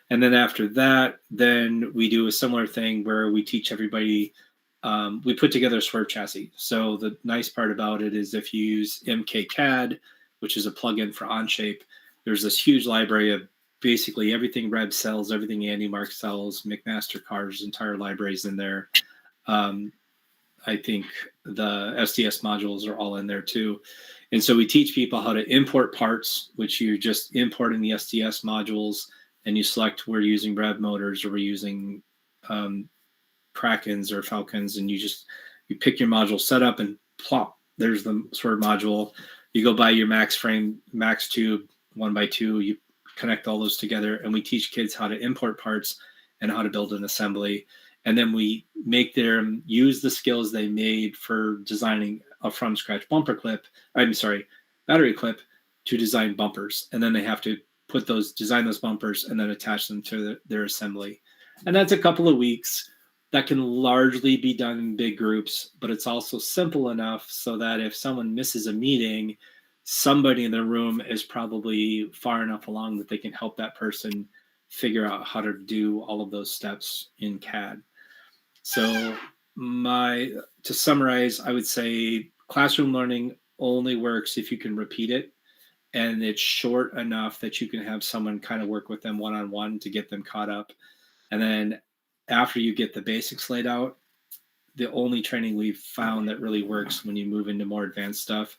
And then after that, then we do a similar thing where we teach everybody, we put together a swerve chassis. So the nice part about it is if you use MKCAD, which is a plugin for Onshape, there's this huge library of basically everything Rev sells, everything Andy Mark sells, McMaster Cars, entire libraries in there. I think the SDS modules are all in there too. And so we teach people how to import parts, which you're just importing the SDS modules, and you select we're using Rev motors or we're using Krakens or Falcons, and you pick your module setup and plop, there's the sort of module. You go buy your max frame, max tube, 1x2, you connect all those together, and we teach kids how to import parts and how to build an assembly. And then we make them use the skills they made for designing a from scratch battery clip to design bumpers. And then they have to design those bumpers and then attach them to their assembly. And that's a couple of weeks. That can largely be done in big groups, but it's also simple enough so that if someone misses a meeting, somebody in the room is probably far enough along that they can help that person figure out how to do all of those steps in CAD. So to summarize, I would say classroom learning only works if you can repeat it, and it's short enough that you can have someone kind of work with them one-on-one to get them caught up. And then after you get the basics laid out, the only training we've found that really works when you move into more advanced stuff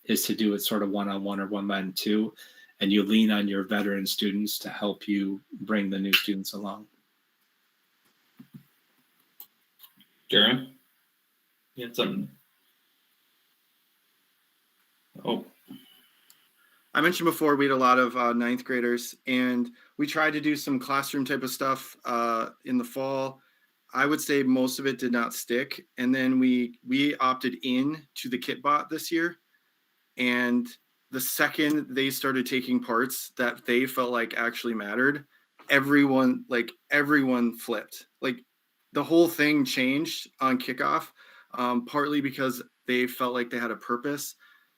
is to do it sort of one-on-one or 1-on-2, and you lean on your veteran students to help you bring the new students along. Darren? You had something? Oh. I mentioned before we had a lot of ninth graders, and we tried to do some classroom type of stuff in the fall. I would say most of it did not stick. And then we opted in to the Kitbot this year. And the second they started taking parts that they felt like actually mattered, everyone flipped. Like the whole thing changed on kickoff, partly because they felt like they had a purpose.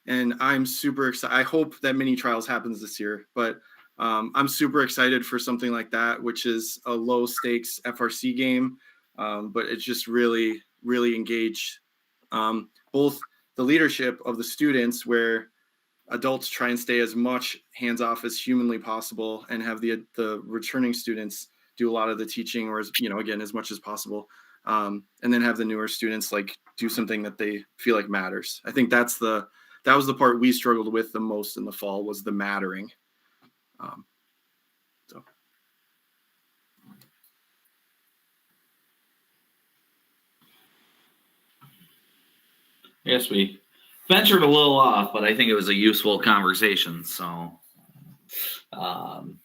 And I'm super excited. I hope that mini trials happens this year, but I'm super excited for something like that, which is a low stakes FRC game. But it's just really, really engaged both the leadership of the students, where adults try and stay as much hands off as humanly possible, and have the returning students do a lot of the teaching, or as much as possible. And then have the newer students do something that they feel like matters. I think that was the part we struggled with the most in the fall, was the mattering. Yes, we ventured a little off, but I think it was a useful conversation. So, and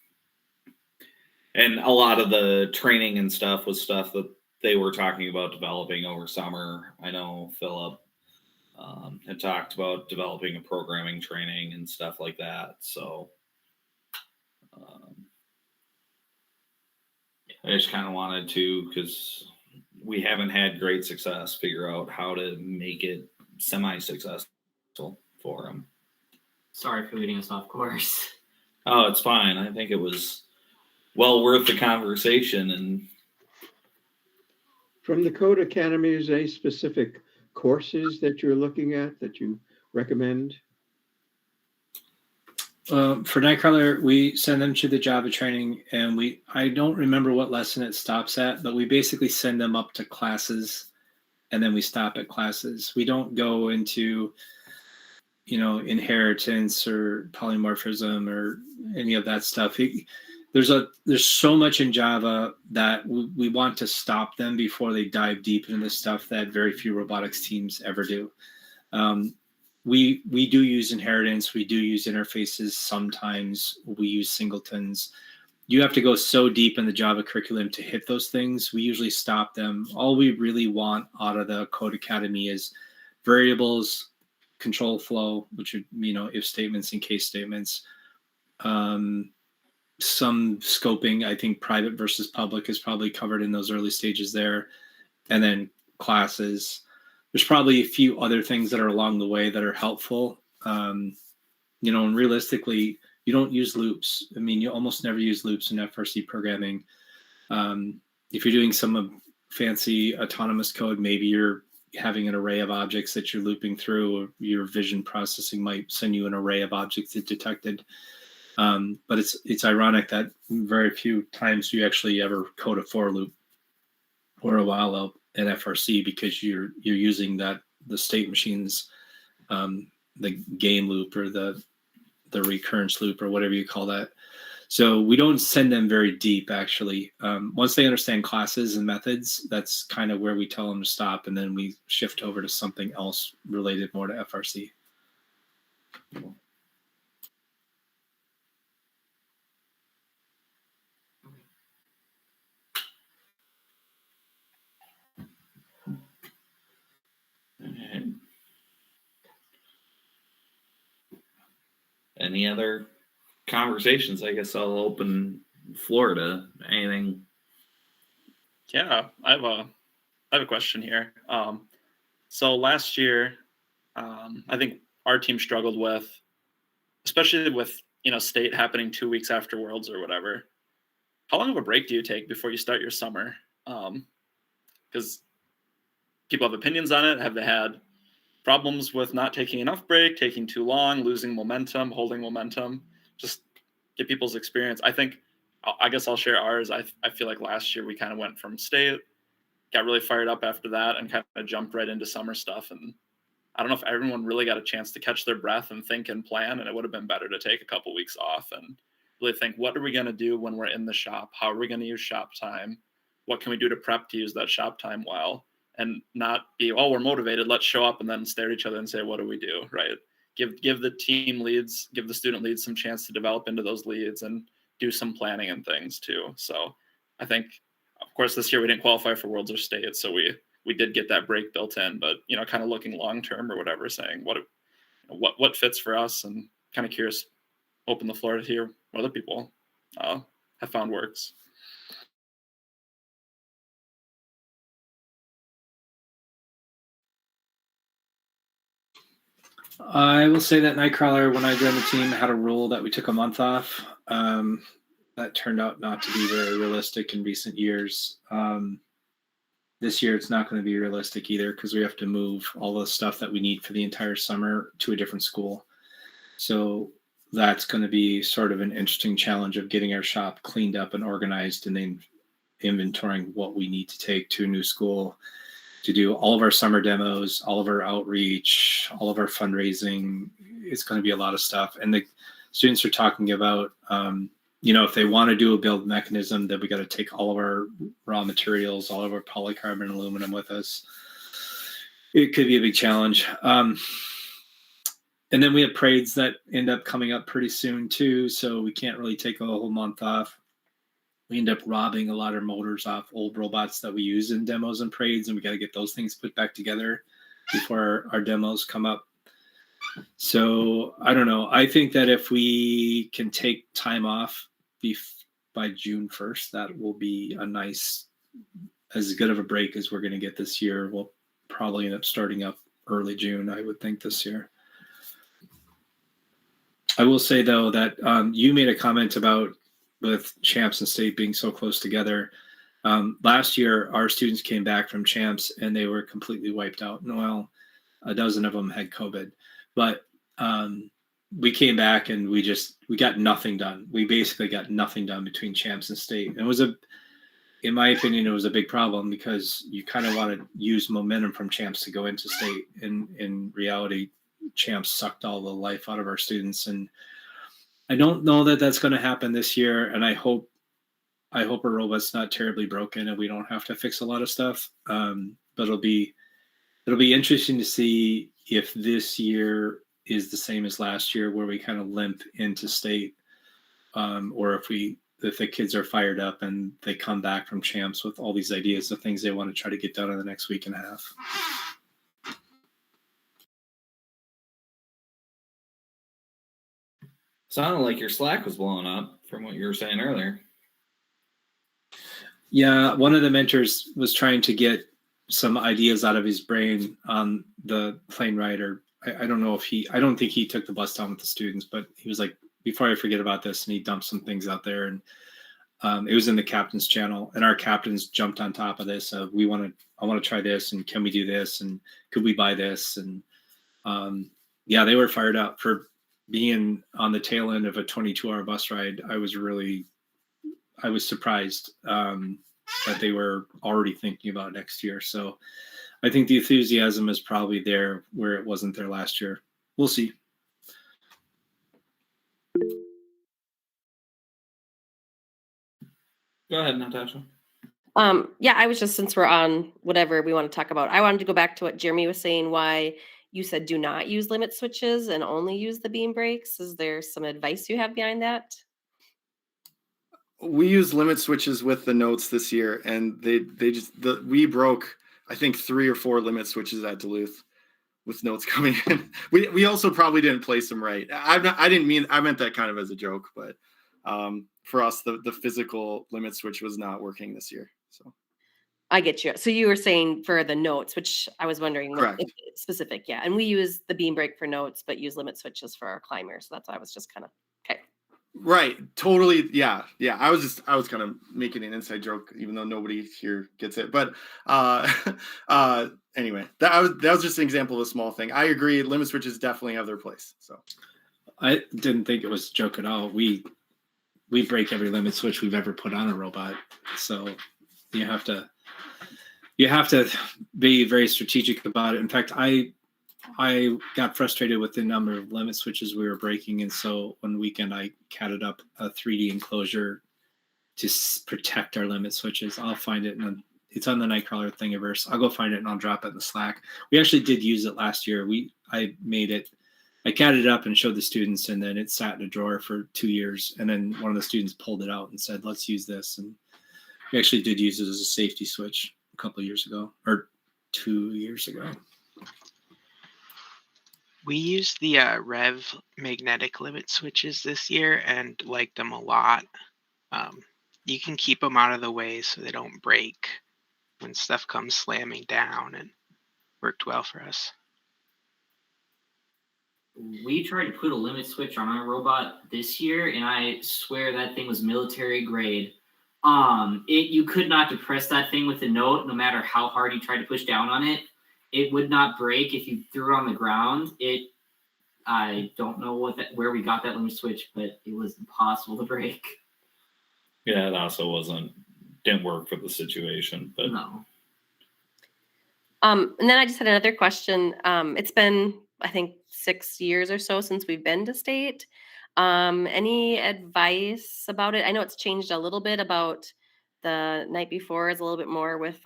a lot of the training and stuff was stuff that they were talking about developing over summer. I know Philip had talked about developing a programming training and stuff like that. So I just kind of wanted to, because we haven't had great success, figure out how to make it semi-successful for them. Sorry for leading us off course. Oh, it's fine. I think it was well worth the conversation. And from the Code Academy, is there any specific courses that you're looking at that you recommend? For Nightcrawler, we send them to the Java training, and I don't remember what lesson it stops at, but we basically send them up to classes, and then we stop at classes. We don't go into, inheritance or polymorphism or any of that stuff. There's so much in Java that we want to stop them before they dive deep into this stuff that very few robotics teams ever do. We do use inheritance. We do use interfaces. Sometimes we use singletons. You have to go so deep in the Java curriculum to hit those things. We usually stop them. All we really want out of the Code Academy is variables, control flow, which are, if statements and case statements. Some scoping. I think private versus public is probably covered in those early stages there. And then classes. There's probably a few other things that are along the way that are helpful. And realistically, you don't use loops. I mean, you almost never use loops in FRC programming. If you're doing some fancy autonomous code, maybe you're having an array of objects that you're looping through, or your vision processing might send you an array of objects it detected. But it's ironic that very few times you actually ever code a for loop or a while loop in FRC, because you're using the state machines, the game loop or the recurrence loop or whatever you call that. So we don't send them very deep, actually. Once they understand classes and methods, that's kind of where we tell them to stop, and then we shift over to something else related more to FRC. Alright. Any other conversations? I guess I'll open floor to anything. Yeah, I have a question here. So last year, I think our team struggled with, especially with state happening 2 weeks after Worlds or whatever. How long of a break do you take before you start your summer? Because people have opinions on it. Have they had problems with not taking enough break, taking too long, losing momentum, holding momentum? Just get people's experience. I guess I'll share ours. I feel like last year we kind of went from state, got really fired up after that, and kind of jumped right into summer stuff. And I don't know if everyone really got a chance to catch their breath and think and plan, and it would have been better to take a couple weeks off and really think, what are we going to do when we're in the shop? How are we going to use shop time? What can we do to prep to use that shop time well? And not be, oh, we're motivated, let's show up, and then stare at each other and say, what do we do, right? Give the team leads, give the student leads some chance to develop into those leads and do some planning and things too. So I think, of course, this year we didn't qualify for Worlds or State, so we did get that break built in, but kind of looking long term or whatever, saying what fits for us, and kind of curious, open the floor to hear what other people have found works. I will say that Nightcrawler, when I joined the team, had a rule that we took a month off. That turned out not to be very realistic in recent years. This year, it's not going to be realistic either, because we have to move all the stuff that we need for the entire summer to a different school. So that's going to be sort of an interesting challenge of getting our shop cleaned up and organized, and then inventorying what we need to take to a new school to do all of our summer demos, all of our outreach, all of our fundraising. It's going to be a lot of stuff. And the students are talking about, if they want to do a build mechanism, then we got to take all of our raw materials, all of our polycarbonate aluminum with us. It could be a big challenge. And then we have parades that end up coming up pretty soon too, so we can't really take a whole month off. We end up robbing a lot of motors off old robots that we use in demos and parades, and we got to get those things put back together before our demos come up. So I don't know. I think that if we can take time off by June 1st, that will be as good of a break as we're going to get this year. We'll probably end up starting up early June, I would think, this year. I will say, though, that you made a comment about with Champs and State being so close together. Last year, our students came back from Champs and they were completely wiped out. Well, a dozen of them had COVID, but we came back and we got nothing done. We basically got nothing done between Champs and State. And it was in my opinion, it was a big problem, because you kind of want to use momentum from Champs to go into State. In reality, Champs sucked all the life out of our students, and I don't know that that's going to happen this year. And I hope our robot's not terribly broken and we don't have to fix a lot of stuff. But it'll be interesting to see if this year is the same as last year, where we kind of limp into State, or if the kids are fired up and they come back from Champs with all these ideas of things they want to try to get done in the next week and a half. Sounded like your Slack was blowing up from what you were saying earlier. Yeah, one of the mentors was trying to get some ideas out of his brain on the plane ride. Or I don't think he took the bus down with the students, but he was like, before I forget about this, and he dumped some things out there. And it was in the captain's channel, and our captains jumped on top of this. I want to try this, and can we do this, and could we buy this? And they were fired up. For being on the tail end of a 22-hour bus ride, I was surprised that they were already thinking about next year. So I think the enthusiasm is probably there where it wasn't there last year. We'll see. Go ahead, Natasha. Yeah, I was just, since we're on whatever we want to talk about, I wanted to go back to what Jeremy was saying, why you said do not use limit switches and only use the beam brakes. Is there some advice you have behind that? We use limit switches with the notes this year, and we broke, I think, 3 or 4 limit switches at Duluth with notes coming in. We also probably didn't place them right. I meant that kind of as a joke, but for us, the physical limit switch was not working this year. So I get you. So you were saying for the notes, which I was wondering what Correct. if it's specific. Yeah. And we use the beam brake for notes, but use limit switches for our climbers. So that's why I was just kind of, okay. right, totally, yeah. I was kind of making an inside joke, even though nobody here gets it. But anyway, that was just an example of a small thing. I agree, limit switches definitely have their place. So I didn't think it was a joke at all. We break every limit switch we've ever put on a robot. So you have to be very strategic about it. In fact, I got frustrated with the number of limit switches we were breaking, and so one weekend I catted up a 3D enclosure to protect our limit switches. I'll find it, and it's on the Nightcrawler Thingiverse. I'll go find it and I'll drop it in the Slack. We actually did use it last year. I catted it up and showed the students, and then it sat in a drawer for 2 years. And then one of the students pulled it out and said, "Let's use this." And we actually did use it as a safety switch a couple of years ago, or 2 years ago. We used the Rev magnetic limit switches this year and liked them a lot. You can keep them out of the way so they don't break when stuff comes slamming down, and worked well for us. We tried to put a limit switch on our robot this year, and I swear that thing was military grade. You could not depress that thing with a note, no matter how hard you tried to push down on it. It would not break if you threw it on the ground. I don't know where we got that limit switch, but it was impossible to break. Yeah, it also didn't work for the situation, but No. And then I just had another question. It's been, I think, 6 years or so since we've been to state. Any advice about it? I know it's changed a little bit about the night before is a little bit more with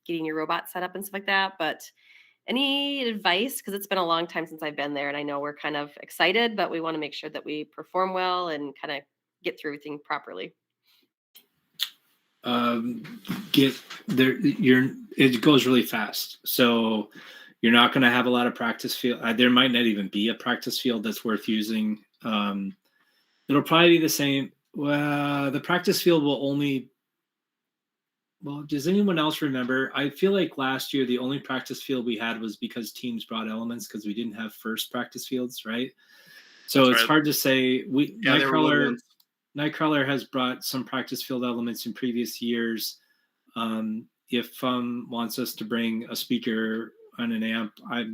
getting your robot set up and stuff like that. But any advice? Because it's been a long time since I've been there, and I know we're kind of excited, but we want to make sure that we perform well and kind of get through everything properly. It goes really fast, so you're not going to have a lot of practice field. There might not even be a practice field that's worth using. It'll probably be the same. Well, the practice field will only. Well, does anyone else remember? I feel like last year the only practice field we had was because teams brought elements, because we didn't have first practice fields, right? So That's it's right. hard to say. Nightcrawler has brought some practice field elements in previous years. If wants us to bring a speaker and an amp, I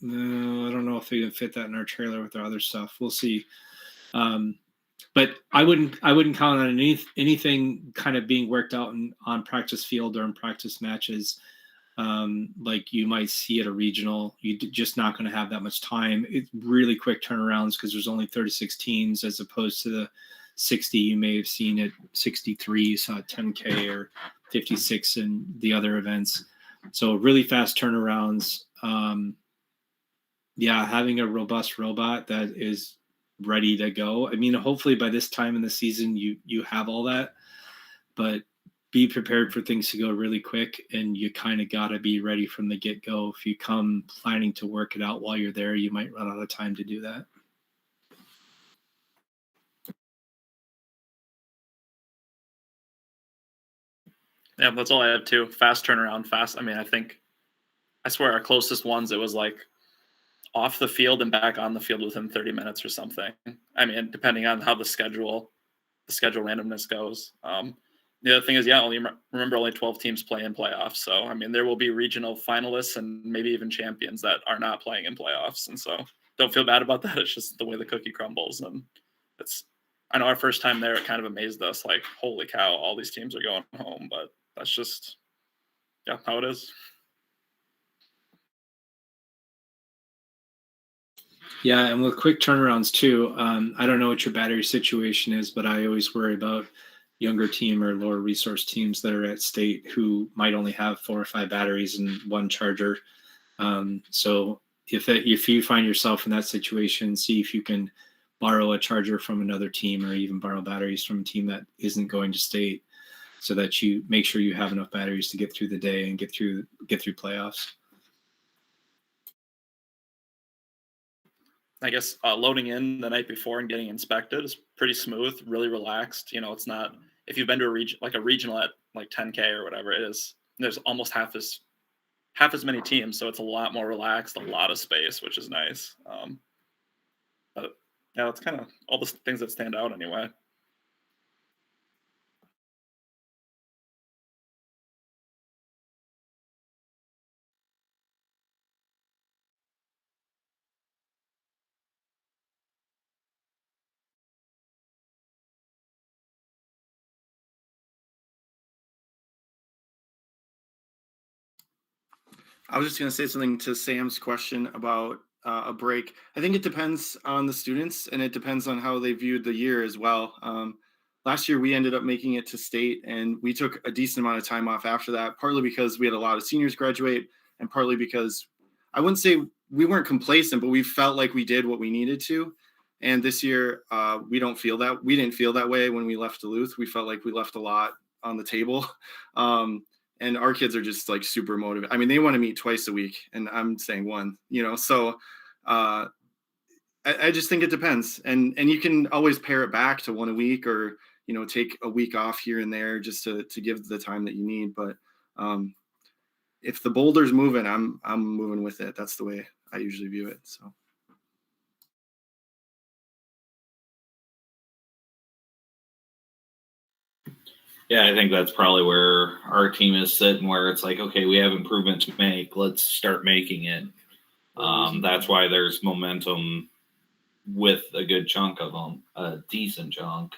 don't know if they can fit that in our trailer with our other stuff. We'll see. But I wouldn't count on anything kind of being worked out on practice field or in practice matches. Like you might see at a regional. You're just not going to have that much time. It's really quick turnarounds because there's only 36 teams as opposed to the 60 you may have seen at 63. You saw 10K or 56 in the other events. So really fast turnarounds. Having a robust robot that is ready to go. I mean, hopefully by this time in the season you have all that, but be prepared for things to go really quick, and you kind of got to be ready from the get-go. If you come planning to work it out while you're there, you might run out of time to do that. Yeah, that's all I have too. Fast turnaround, fast. I mean, I swear our closest ones, it was like off the field and back on the field within 30 minutes or something. I mean, depending on how the schedule randomness goes. The other thing is, remember only 12 teams play in playoffs. So, I mean, there will be regional finalists and maybe even champions that are not playing in playoffs. And so don't feel bad about that. It's just the way the cookie crumbles. And I know our first time there, it kind of amazed us, like, holy cow, all these teams are going home. But that's just, yeah, how it is. Yeah, and with quick turnarounds too, I don't know what your battery situation is, but I always worry about younger team or lower resource teams that are at state who might only have 4 or 5 batteries and 1 charger. So if you find yourself in that situation, see if you can borrow a charger from another team or even borrow batteries from a team that isn't going to state, so that you make sure you have enough batteries to get through the day and get through playoffs. I guess loading in the night before and getting inspected is pretty smooth, really relaxed. It's not, if you've been to a regional at like 10K or whatever it is, there's almost half as many teams, so it's a lot more relaxed, a lot of space, which is nice. But yeah, it's kind of all the things that stand out anyway. I was just going to say something to Sam's question about a break. I think it depends on the students, and it depends on how they viewed the year as well. Last year, we ended up making it to state, and we took a decent amount of time off after that, partly because we had a lot of seniors graduate, and partly because I wouldn't say we weren't complacent, but we felt like we did what we needed to. And this year, we didn't feel that way when we left Duluth. We felt like we left a lot on the table. And our kids are just like super motivated. I mean, they want to meet twice a week, and I'm saying one, so I just think it depends. And you can always pare it back to 1 a week, or, take a week off here and there just to give the time that you need. But if the boulder's moving, I'm moving with it. That's the way I usually view it. So. Yeah, I think that's probably where our team is sitting, where it's like, okay, we have improvement to make. Let's start making it. That's why there's momentum with a good chunk of them, a decent chunk.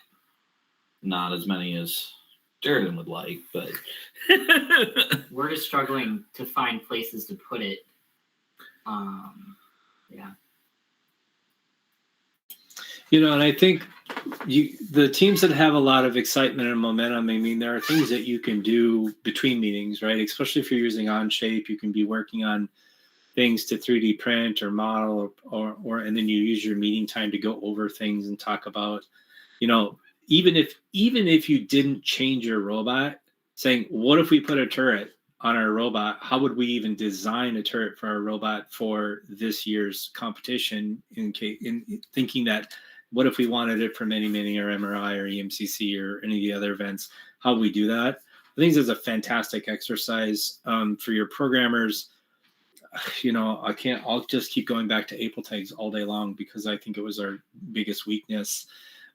Not as many as Jared would like, but we're just struggling to find places to put it. Yeah. And I think the teams that have a lot of excitement and momentum, I mean, there are things that you can do between meetings, right? Especially if you're using Onshape, you can be working on things to 3D print or model, or and then you use your meeting time to go over things and talk about, even if you didn't change your robot, saying, what if we put a turret on our robot? How would we even design a turret for our robot for this year's competition? In thinking that, what if we wanted it for mini or MRI or EMCC or any of the other events? How would we do that? I think this is a fantastic exercise for your programmers. I'll just keep going back to April tags all day long, because I think it was our biggest weakness.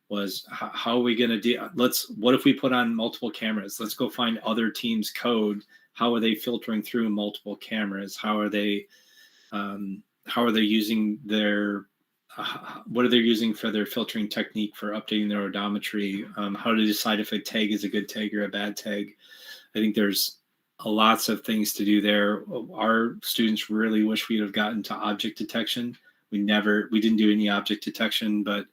Was how are we going to do? What if we put on multiple cameras? Let's go find other teams' code. How are they filtering through multiple cameras? How are they using their what are they using for their filtering technique for updating their odometry? How to decide if a tag is a good tag or a bad tag? I think there's lots of things to do there. Our students really wish we'd have gotten to object detection. We didn't do any object detection, but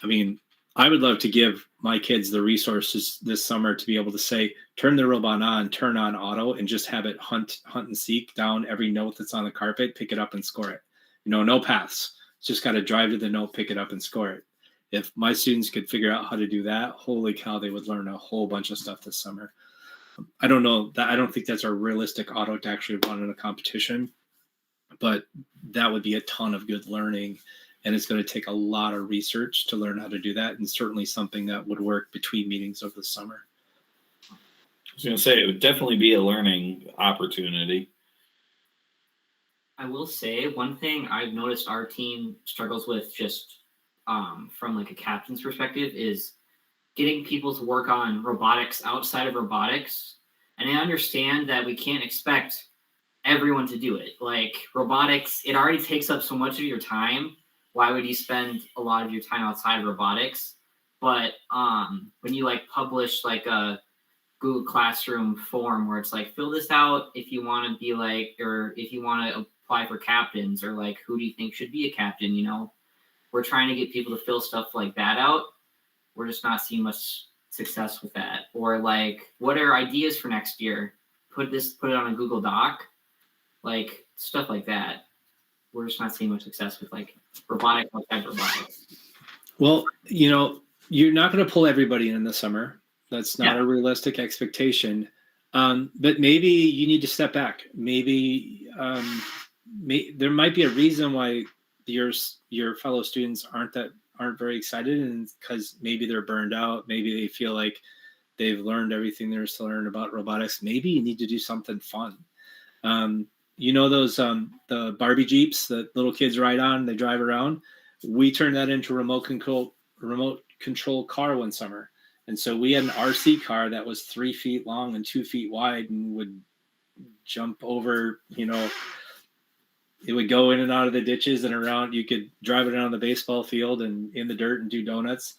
I mean, I would love to give my kids the resources this summer to be able to say, turn the robot on, turn on auto, and just have it hunt and seek down every note that's on the carpet, pick it up and score it. No paths. It's just got to drive to the note, pick it up and score it. If my students could figure out how to do that, holy cow, they would learn a whole bunch of stuff this summer. I don't think that's a realistic auto to actually run in a competition, but that would be a ton of good learning. And it's going to take a lot of research to learn how to do that, and certainly something that would work between meetings over the summer. I was going to say, it would definitely be a learning opportunity. I will say one thing I've noticed our team struggles with, just from like a captain's perspective, is getting people to work on robotics outside of robotics. And I understand that we can't expect everyone to do it. Like robotics, it already takes up so much of your time. Why would you spend a lot of your time outside of robotics? But when you like publish like a Google Classroom form where it's like, fill this out if you want to be like, or if you want to apply for captains, or like, who do you think should be a captain? You know, we're trying to get people to fill stuff like that out. We're just not seeing much success with that. Or like, what are ideas for next year? Put it on a Google Doc, like stuff like that. We're just not seeing much success with like robotics outside robotics. Well, you're not going to pull everybody in the summer. That's not Yeah. a realistic expectation. But maybe you need to step back. Maybe there might be a reason why your fellow students aren't very excited, and because maybe they're burned out. Maybe they feel like they've learned everything there's to learn about robotics. Maybe you need to do something fun. Those the Barbie Jeeps that little kids ride on, they drive around. We turned that into a remote control car one summer. And so we had an RC car that was 3 feet long and 2 feet wide and would jump over, it would go in and out of the ditches and around. You could drive it around the baseball field and in the dirt and do donuts.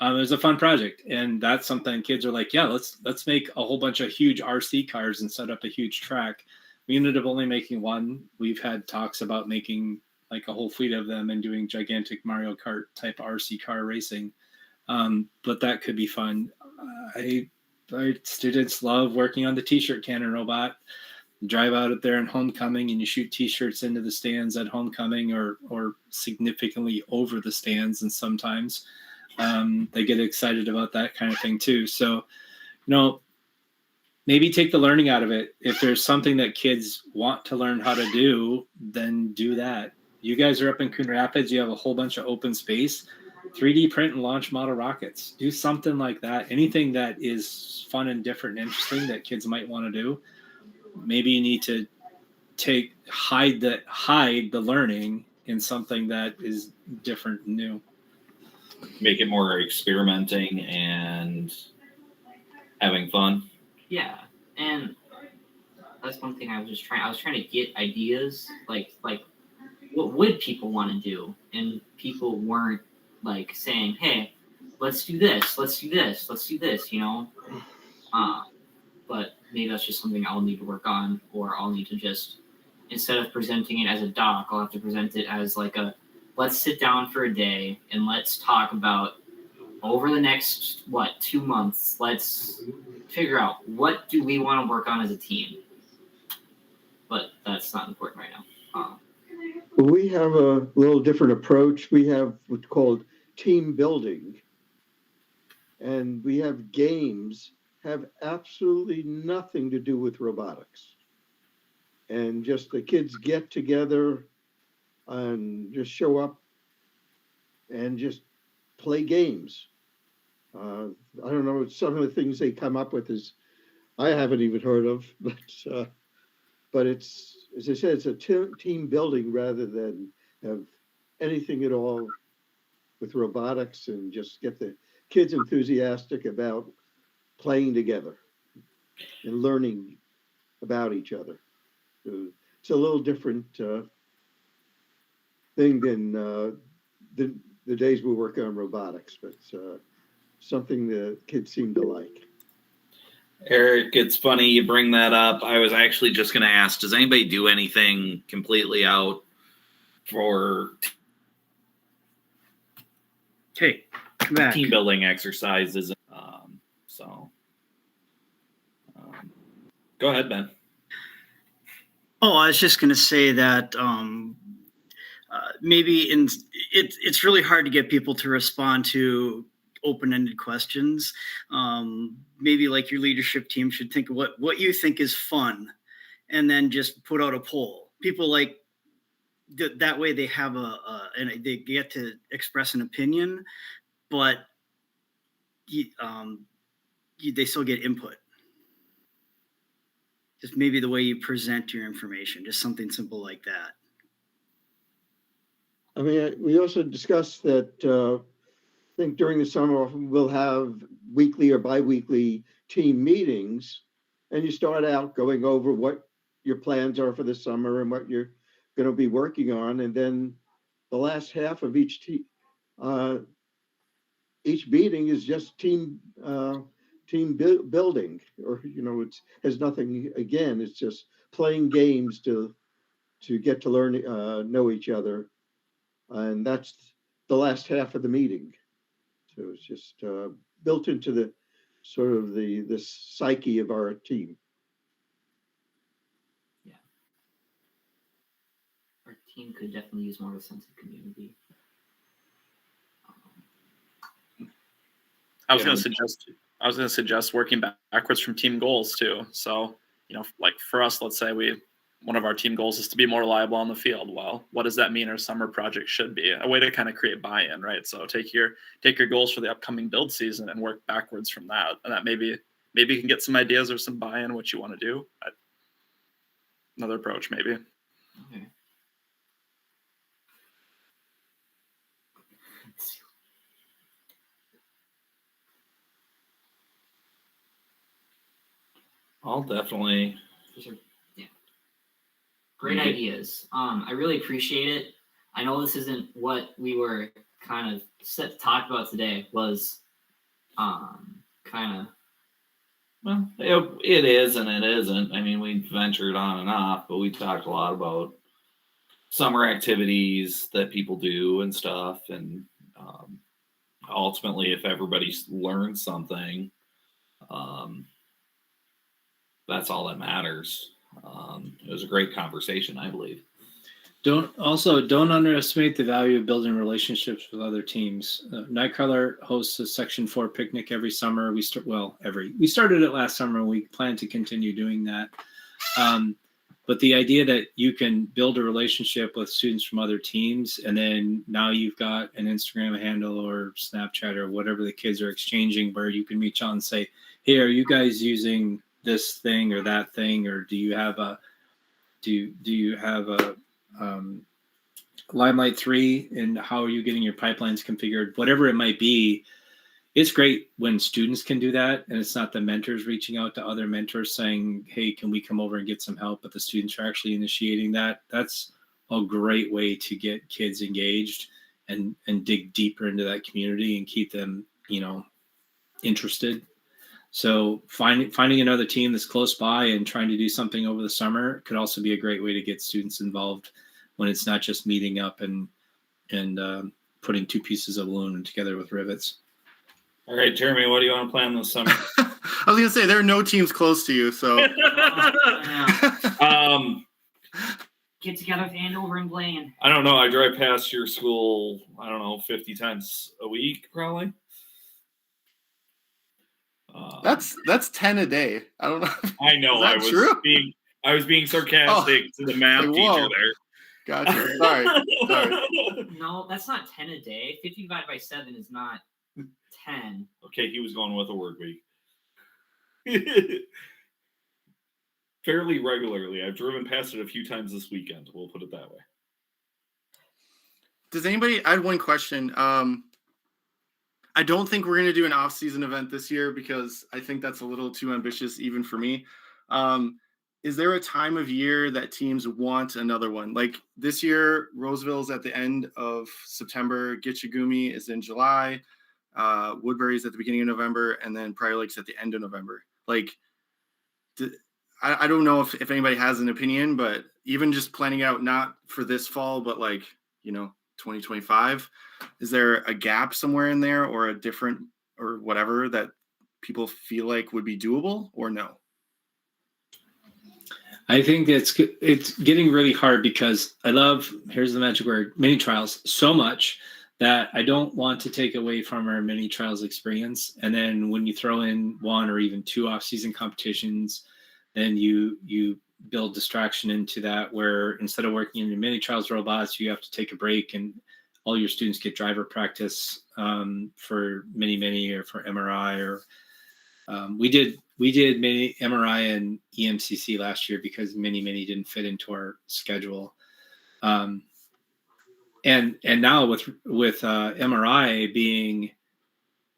It was a fun project. And that's something kids are like, yeah, let's make a whole bunch of huge RC cars and set up a huge track. We ended up only making one. We've had talks about making like a whole fleet of them and doing gigantic Mario Kart type RC car racing. But that could be fun. Our students love working on the t-shirt cannon robot. You drive out there in homecoming and you shoot t-shirts into the stands at homecoming or significantly over the stands. And sometimes they get excited about that kind of thing too. So, maybe take the learning out of it. If there's something that kids want to learn how to do, then do that. You guys are up in Coon Rapids. You have a whole bunch of open space. 3D print and launch model rockets. Do something like that. Anything that is fun and different and interesting that kids might want to do. Maybe you need to hide the learning in something that is different and new. Make it more experimenting and having fun. Yeah, and that's one thing I was trying to get ideas, like what would people want to do, and people weren't like saying, hey, let's do this, but maybe that's just something I'll need to work on, or I'll need to just, instead of presenting it as a doc, I'll have to present it as like let's sit down for a day and let's talk about over the next 2 months, let's figure out what do we want to work on as a team. But that's not important right now. We have a little different approach. We have what's called team building, and we have games have absolutely nothing to do with robotics, and just the kids get together and just show up and just play games. I don't know, some of the things they come up with is I haven't even heard of, but it's, as I said, it's a team building rather than have anything at all with robotics, and just get the kids enthusiastic about playing together and learning about each other. So it's a little different thing than the days we work on robotics, but something the kids seem to like. Eric, it's funny you bring that up. I was actually just going to ask, does anybody do anything completely out for come back. Team building exercises? Go ahead, Ben. Oh, I was just going to say that maybe it's really hard to get people to respond to open-ended questions. Maybe like your leadership team should think of what you think is fun, and then just put out a poll. People like that way they have and they get to express an opinion, but they still get input. Just maybe the way you present your information, just something simple like that. I mean, we also discussed that I think during the summer we'll have weekly or bi-weekly team meetings, and you start out going over what your plans are for the summer and what you're going to be working on. And then the last half of each meeting is just building, or it's has nothing. Again, it's just playing games to get to learn, know each other, and that's the last half of the meeting. So it's just built into the sort of the psyche of our team. Yeah, our team could definitely use more of a sense of community. I was going to suggest working backwards from team goals too. So, like for us, let's say one of our team goals is to be more reliable on the field. Well, what does that mean our summer project should be? A way to kind of create buy-in, right? So take your goals for the upcoming build season and work backwards from that. And that maybe you can get some ideas or some buy-in what you want to do. Another approach, maybe. Okay. I'll definitely. Yeah. Great ideas. I really appreciate it. I know this isn't what we were kind of set to talk about today. Was kind of. Well, it is and it isn't. I mean, we ventured on and off, but we talked a lot about summer activities that people do and stuff. And ultimately, if everybody learns something, that's all that matters. It was a great conversation, I believe. Don't underestimate the value of building relationships with other teams. Nightcrawler hosts a Section 4 picnic every summer. We started it last summer, and we plan to continue doing that. But the idea that you can build a relationship with students from other teams, and then now you've got an Instagram handle or Snapchat or whatever the kids are exchanging, where you can reach out and say, "Hey, are you guys using this thing or that thing, or do you have a Limelight 3, and how are you getting your pipelines configured?" Whatever it might be, it's great when students can do that, and it's not the mentors reaching out to other mentors saying, "Hey, can we come over and get some help?" But the students are actually initiating that. That's a great way to get kids engaged and dig deeper into that community and keep them, interested. So finding another team that's close by and trying to do something over the summer could also be a great way to get students involved when it's not just meeting up and putting two pieces of aluminum together with rivets. All right, Jeremy, what do you want to plan this summer? I was gonna say there are no teams close to you, so Get together with Andover and Blaine. I don't know. I drive past your school, 50 times a week, probably. That's 10 a day. I don't know. I know. I was being sarcastic to the math teacher there. Gotcha. Sorry. No, that's not 10 a day. 50 divided by 7 is not 10. Okay, he was going with a word week. Fairly regularly. I've driven past it a few times this weekend. We'll put it that way. Does anybody? I had one question. I don't think we're going to do an off-season event this year because I think that's a little too ambitious even for me. Is there a time of year that teams want another one? Like this year, Roseville's at the end of September, Gitchagumi is in July, Woodbury's at the beginning of November, and then Prior Lake's at the end of November. Like, I don't know if anybody has an opinion, but even just planning out not for this fall, but 2025, is there a gap somewhere in there or a different or whatever that people feel like would be doable or no? I think it's getting really hard because I love, here's the magic word, mini trials so much that I don't want to take away from our mini trials experience. And then when you throw in one or even two off-season competitions, then you build distraction into that, where instead of working in your mini trials robots, you have to take a break and all your students get driver practice for mini or for MRI or we did mini MRI and EMCC last year because mini didn't fit into our schedule. And now with MRI being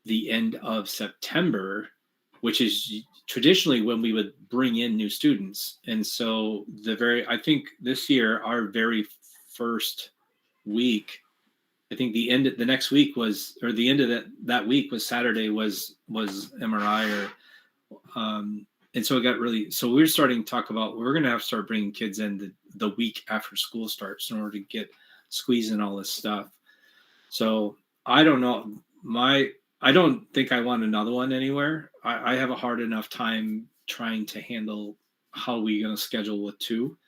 the end of September, which is traditionally when we would bring in new students. And so I think this year, our very first week, I think the next week was, or the end of that week was Saturday was MRI and so it got really, so we were starting to talk about, we're going to have to start bringing kids in the week after school starts in order to get squeezing all this stuff. So I don't know, I don't think I want another one anywhere. I have a hard enough time trying to handle how we're going to schedule with two.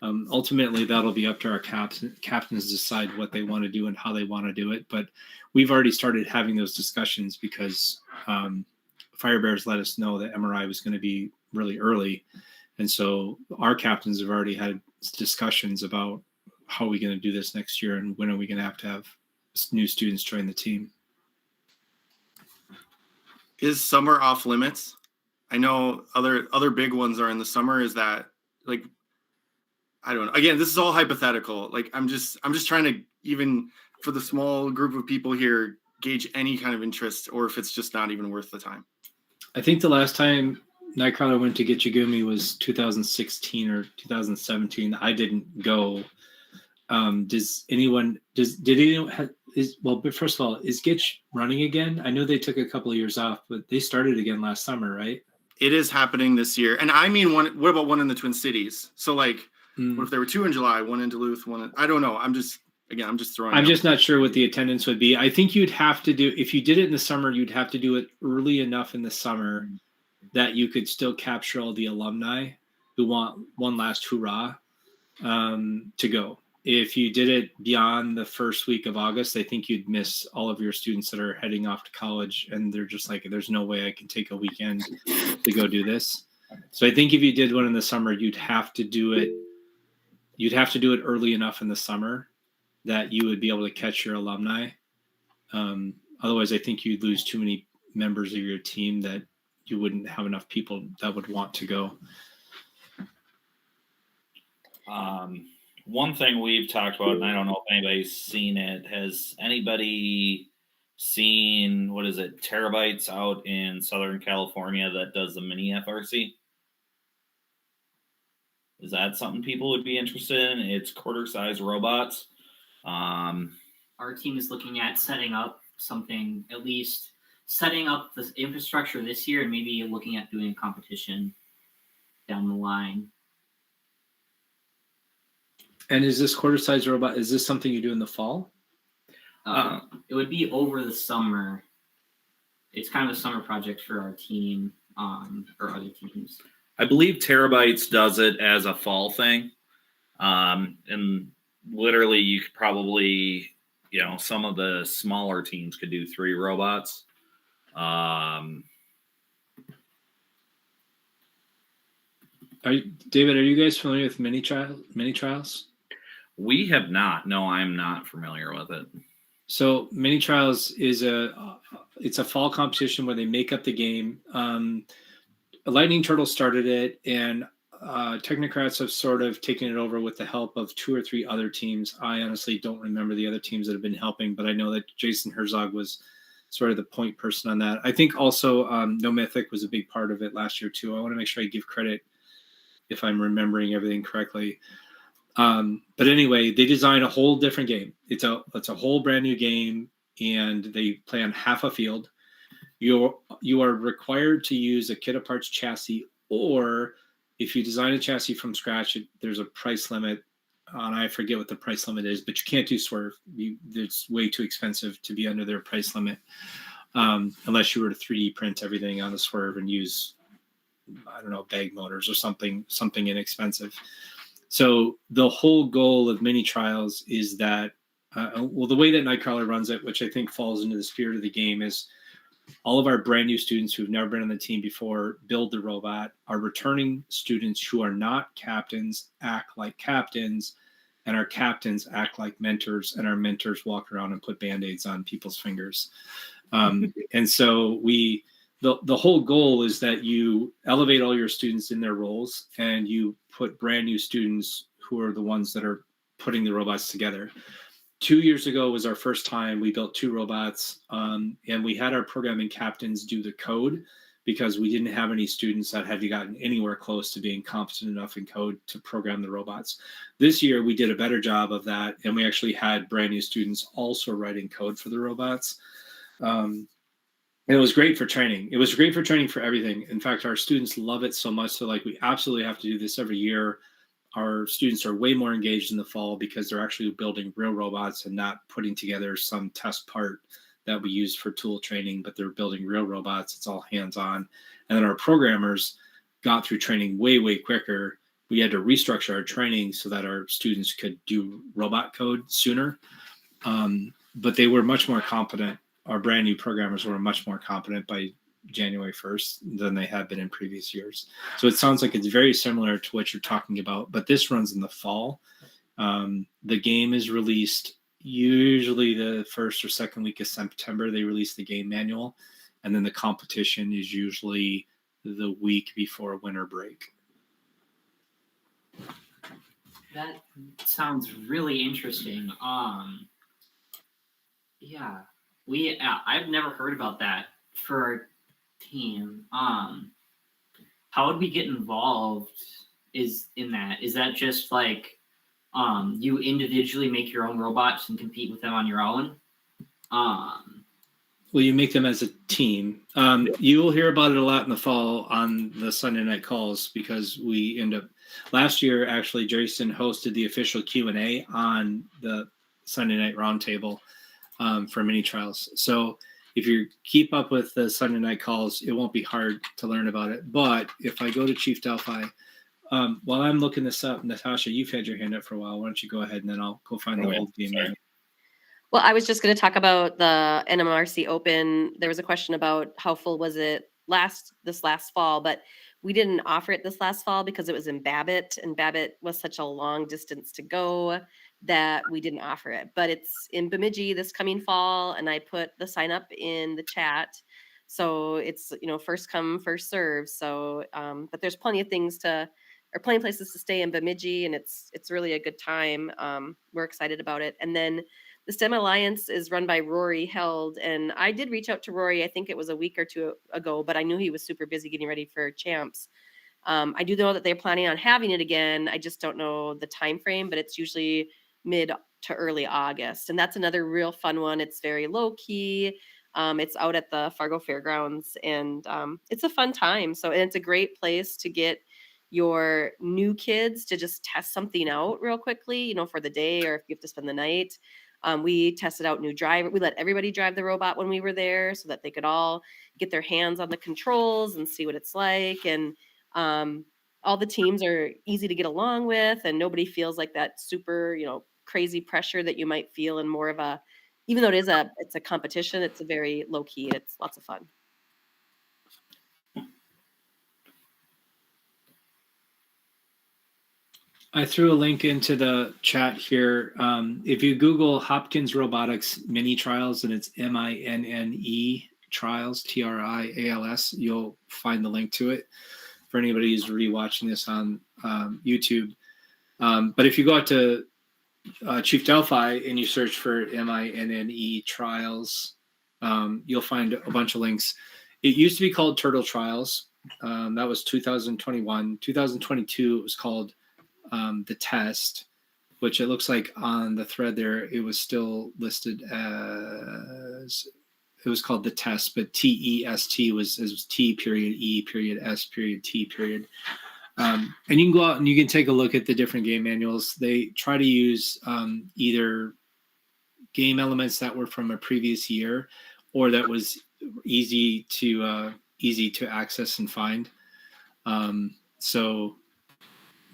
Ultimately, that'll be up to our captains to decide what they want to do and how they want to do it. But we've already started having those discussions because Fire Bears let us know that MRI was going to be really early. And so our captains have already had discussions about how are we going to do this next year and when are we going to have new students join the team. Is summer off limits? I know other big ones are in the summer. Is that like, I don't know. Again, this is all hypothetical. Like I'm just trying to, even for the small group of people here, gauge any kind of interest, or if it's just not even worth the time. I think the last time Nightcrawler went to Gitchigumi was 2016 or 2017. I didn't go. But first of all, is Gitch running again? I know they took a couple of years off, but they started again last summer, right? It is happening this year. And I mean, what about one in the Twin Cities? So like, what if there were two in July, one in Duluth, I don't know. I'm just throwing. I'm just not sure what the attendance would be. I think you'd have to do, if you did it in the summer, you'd have to do it early enough in the summer that you could still capture all the alumni who want one last hurrah to go. If you did it beyond the first week of August, I think you'd miss all of your students that are heading off to college, and they're just like, there's no way I can take a weekend to go do this. So I think if you did one in the summer, you'd have to do it early enough in the summer that you would be able to catch your alumni. Otherwise, I think you'd lose too many members of your team that you wouldn't have enough people that would want to go. One thing we've talked about, and I don't know if anybody's seen it, has anybody seen, what is it, Terabytes out in Southern California that does the mini FRC? Is that something people would be interested in? It's quarter-size robots. Our team is looking at setting up something, at least setting up the infrastructure this year, and maybe looking at doing a competition down the line. And is this quarter-size robot, is this something you do in the fall? It would be over the summer. It's kind of a summer project for our team or other teams. I believe Terabytes does it as a fall thing. And literally you could probably, some of the smaller teams could do 3 robots. David, are you guys familiar with mini trials? We have not. No, I'm not familiar with it. So mini trials is it's a fall competition where they make up the game. Lightning Turtle started it, and Technocrats have sort of taken it over with the help of 2 or 3 other teams. I honestly don't remember the other teams that have been helping, but I know that Jason Herzog was sort of the point person on that. I think also No Mythic was a big part of it last year too. I want to make sure I give credit if I'm remembering everything correctly. But anyway, they designed a whole different game. It's a whole brand new game, and they play on half a field. You are required to use a kit of parts chassis, or if you design a chassis from scratch, there's a price limit on, I forget what the price limit is, but you can't do swerve. It's way too expensive to be under their price limit, unless you were to 3D print everything on the swerve and use, I don't know, bag motors or something inexpensive. So the whole goal of mini trials is that, the way that Nightcrawler runs it, which I think falls into the spirit of the game, is all of our brand new students who've never been on the team before build the robot. Our returning students who are not captains act like captains, and our captains act like mentors, and our mentors walk around and put Band-Aids on people's fingers. And so the whole goal is that you elevate all your students in their roles, and you put brand new students who are the ones that are putting the robots together. 2 years ago was our first time we built 2 robots, and we had our programming captains do the code, because we didn't have any students that had gotten anywhere close to being competent enough in code to program the robots. This year, we did a better job of that, and we actually had brand new students also writing code for the robots. And it was great for training. It was great for training for everything. In fact, our students love it so much. So like, we absolutely have to do this every year. Our students are way more engaged in the fall because they're actually building real robots and not putting together some test part that we use for tool training, but they're building real robots. It's all hands-on. And then our programmers got through training way, way quicker. We had to restructure our training so that our students could do robot code sooner. But they were much more competent. Our brand new programmers were much more competent by January 1st than they had been in previous years. So it sounds like it's very similar to what you're talking about, but this runs in the fall. The game is released usually the first or second week of September. They release the game manual, and then the competition is usually the week before winter break. That sounds really interesting. Yeah, I've never heard about that for our team. How would we get involved? Is that just like you individually make your own robots and compete with them on your own? Well, you make them as a team. You will hear about it a lot in the fall on the Sunday night calls, because we end up last year, actually, Jason hosted the official Q&A on the Sunday night roundtable for mini trials. So if you keep up with the Sunday night calls, it won't be hard to learn about it. But if I go to Chief Delphi, while I'm looking this up, Natasha, you've had your hand up for a while. Why don't you go ahead and then I'll go find the old game. Well, I was just going to talk about the NMRC Open. There was a question about how full was it this last fall, but we didn't offer it this last fall because it was in Babbitt, and Babbitt was such a long distance to go that we didn't offer it. But it's in Bemidji this coming fall, and I put the sign up in the chat. So it's, first come, first serve. So, but there's plenty of places to stay in Bemidji, and it's really a good time. We're excited about it. And then the STEM Alliance is run by Rory Held, and I did reach out to Rory, I think it was a week or two ago, but I knew he was super busy getting ready for champs. I do know that they're planning on having it again. I just don't know the time frame, but it's usually mid to early August. And that's another real fun one. It's very low key. It's out at the Fargo Fairgrounds, and it's a fun time. So, and it's a great place to get your new kids to just test something out real quickly, for the day, or if you have to spend the night. We tested out new driver. We let everybody drive the robot when we were there so that they could all get their hands on the controls and see what it's like. And all the teams are easy to get along with, and nobody feels like that super, crazy pressure that you might feel in more of a, even though it's a competition, it's a very low key and it's lots of fun. I threw a link into the chat here. If you Google Hopkins Robotics mini trials, and it's MINNE trials, TRIALS, you'll find the link to it for anybody who's rewatching this on YouTube. But if you go out to Chief Delphi and you search for MINNE trials, you'll find a bunch of links. It used to be called Turtle Trials. That was 2021. 2022, it was called the Test, which it looks like on the thread there, it was still listed as, it was called the Test, but TEST was T period E period S period T period. And you can go out and you can take a look at the different game manuals. They try to use either game elements that were from a previous year, or that was easy to access and find. So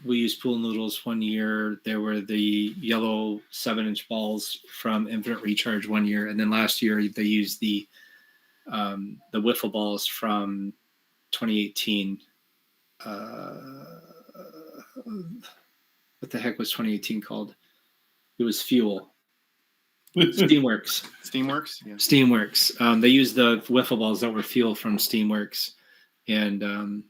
we used pool noodles one year. There were the yellow 7-inch balls from Infinite Recharge one year, and then last year they used the wiffle balls from 2018. What the heck was 2018 called? It was Fuel. Steamworks. Steamworks. Yeah. Steamworks. They used the wiffle balls that were Fuel from Steamworks, and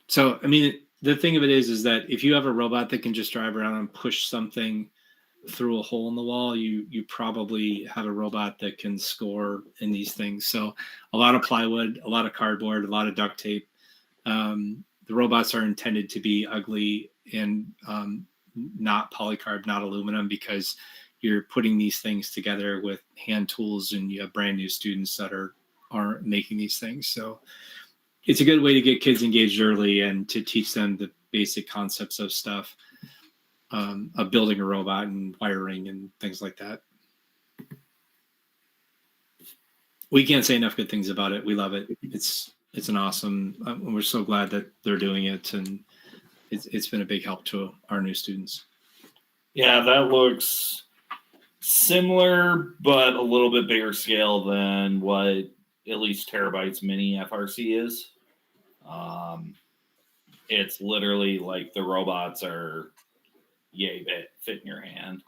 so I mean, the thing of it is that if you have a robot that can just drive around and push something through a hole in the wall, you probably have a robot that can score in these things. So a lot of plywood, a lot of cardboard, a lot of duct tape. The robots are intended to be ugly and not polycarb, not aluminum, because you're putting these things together with hand tools, and you have brand new students that are making these things. So it's a good way to get kids engaged early and to teach them the basic concepts of stuff, of building a robot and wiring and things like that. We can't say enough good things about it. We love it. It's an awesome. We're so glad that they're doing it, and it's been a big help to our new students. Yeah, that looks similar, but a little bit bigger scale than what at least Terabyte's mini FRC is. It's literally like the robots are yay bit fit in your hand.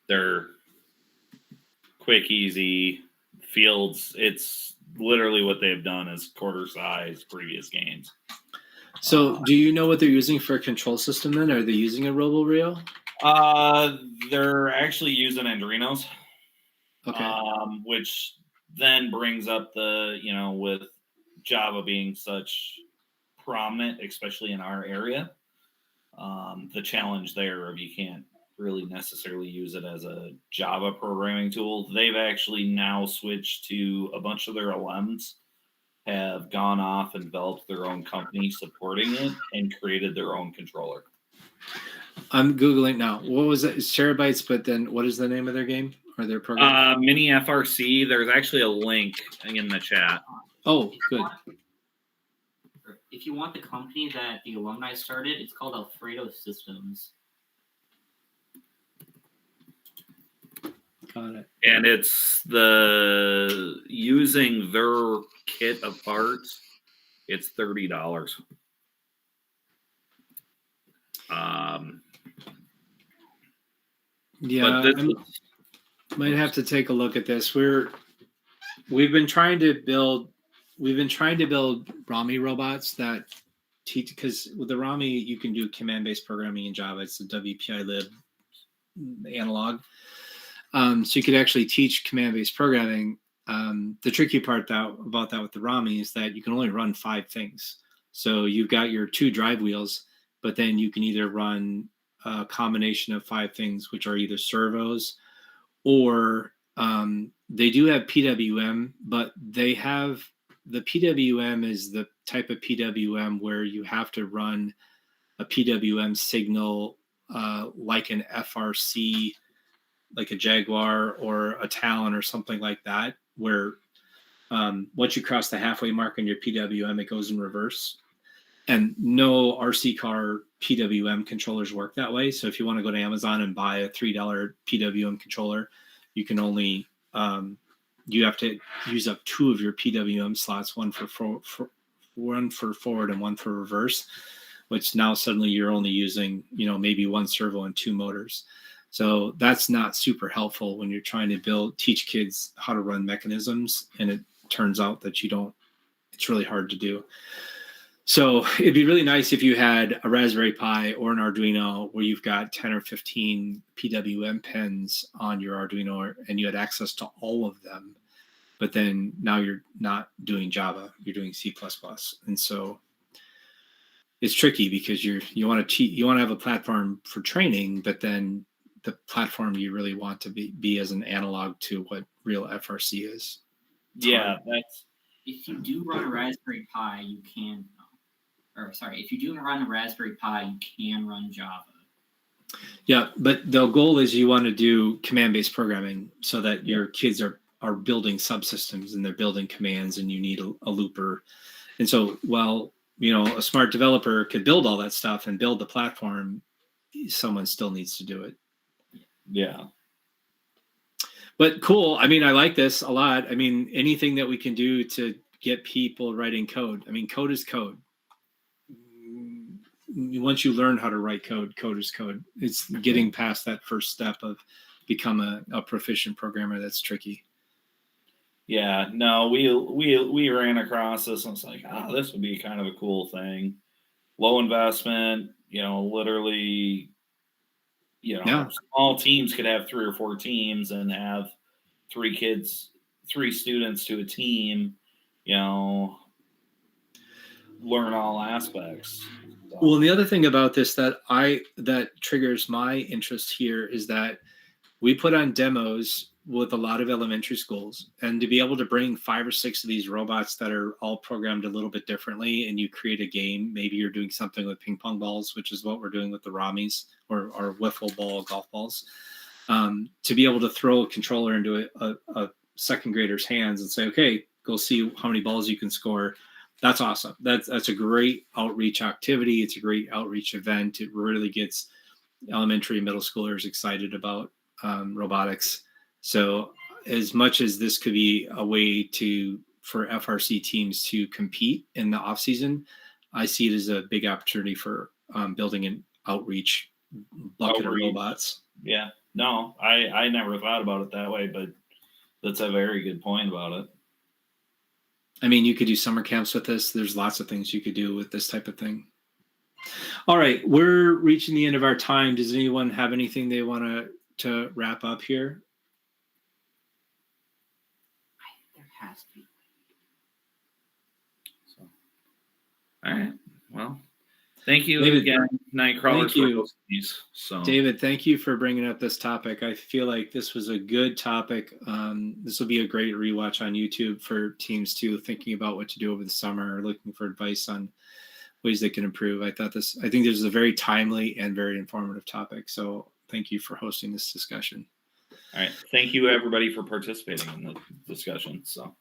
They're quick, easy fields. It's literally what they've done is quarter size previous games. So do you know what they're using for a control system then? Are they using a RoboReel? They're actually using Arduinos. Okay. Which then brings up the, with Java being such prominent, especially in our area, the challenge there of you can't really necessarily use it as a Java programming tool. They've actually now switched to a bunch of their LMs have gone off and developed their own company supporting it and created their own controller. I'm Googling now. What was it? It's Terabytes, but then what is the name of their game or their program? Mini FRC. There's actually a link in the chat. Oh, good. If you want the company that the alumni started, it's called Alfredo Systems. Got it. And it's using their kit of parts, it's $30. Yeah, I might have to take a look at this. We've been trying to build RAMI robots that teach, because with the RAMI you can do command-based programming in Java. It's the WPI lib analog. So you could actually teach command-based programming. The tricky part about that with the RAMI is that you can only run 5 things. So you've got your 2 drive wheels, but then you can either run a combination of 5 things, which are either servos, or they do have PWM, but they have the PWM is the type of PWM where you have to run a PWM signal like an FRC, like a Jaguar or a Talon or something like that, where once you cross the halfway mark on your PWM, it goes in reverse. And no RC car PWM controllers work that way. So if you want to go to Amazon and buy a $3 PWM controller, you can only you have to use up 2 of your PWM slots, one for forward and one for reverse, which now suddenly you're only using, maybe 1 servo and 2 motors. So that's not super helpful when you're trying to teach kids how to run mechanisms, and it turns out that it's really hard to do. So it'd be really nice if you had a Raspberry Pi or an Arduino where you've got 10 or 15 PWM pins on your Arduino and you had access to all of them. But then now you're not doing Java, you're doing C++. And so it's tricky because you want to have a platform for training, but then the platform you really want to be as an analog to what real FRC is. Yeah, if you do run a Raspberry Pi, you can. If you do run a Raspberry Pi, you can run Java. Yeah, but the goal is you want to do command-based programming so that your kids are building subsystems and they're building commands, and you need a looper. And so a smart developer could build all that stuff and build the platform, someone still needs to do it. Yeah. But cool. I mean, I like this a lot. I mean, anything that we can do to get people writing code. I mean, code is code. Once you learn how to write code is code. It's getting past that first step of become a proficient programmer that's tricky. Yeah, no, we ran across this and it's like, this would be kind of a cool thing. Low investment, literally Yeah. Small teams could have 3 or 4 teams and have 3 students to a team, learn all aspects. So. Well, the other thing about this that triggers my interest here is that we put on demos with a lot of elementary schools, and to be able to bring 5 or 6 of these robots that are all programmed a little bit differently, and you create a game. Maybe you're doing something with ping pong balls, which is what we're doing with the Ramis or wiffle ball golf balls. To be able to throw a controller into a second grader's hands and say, okay, go see how many balls you can score. That's awesome. That's a great outreach activity. It's a great outreach event. It really gets elementary and middle schoolers excited about robotics. So as much as this could be a way for FRC teams to compete in the off season, I see it as a big opportunity for building an outreach bucket of robots. Yeah, no, I never thought about it that way, but that's a very good point about it. I mean, you could do summer camps with this. There's lots of things you could do with this type of thing. All right, we're reaching the end of our time. Does anyone have anything they want to wrap up here? There has to be. So, all right. Well, thank you David, again, Nightcrawlers. Thank you. So, David, thank you for bringing up this topic. I feel like this was a good topic. This will be a great rewatch on YouTube for teams too, thinking about what to do over the summer or looking for advice on ways they can improve. I think this is a very timely and very informative topic. So thank you for hosting this discussion. All right. Thank you, everybody, for participating in the discussion. So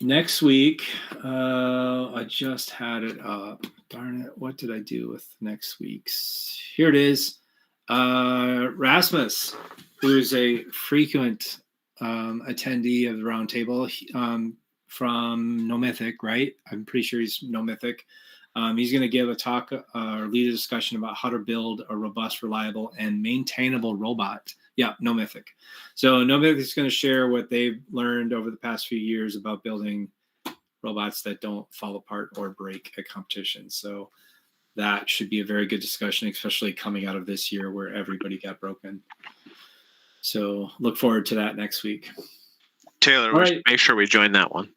next week, I just had it up. Darn it. What did I do with next week's? Here it is. Rasmus, who is a frequent attendee of the roundtable from No Mythic, right? I'm pretty sure he's No Mythic. He's going to give a talk or lead a discussion about how to build a robust, reliable, and maintainable robot. Yeah, No Mythic. So No Mythic is going to share what they've learned over the past few years about building robots that don't fall apart or break at competitions. So that should be a very good discussion, especially coming out of this year where everybody got broken. So look forward to that next week. Taylor, we should make sure we join that one.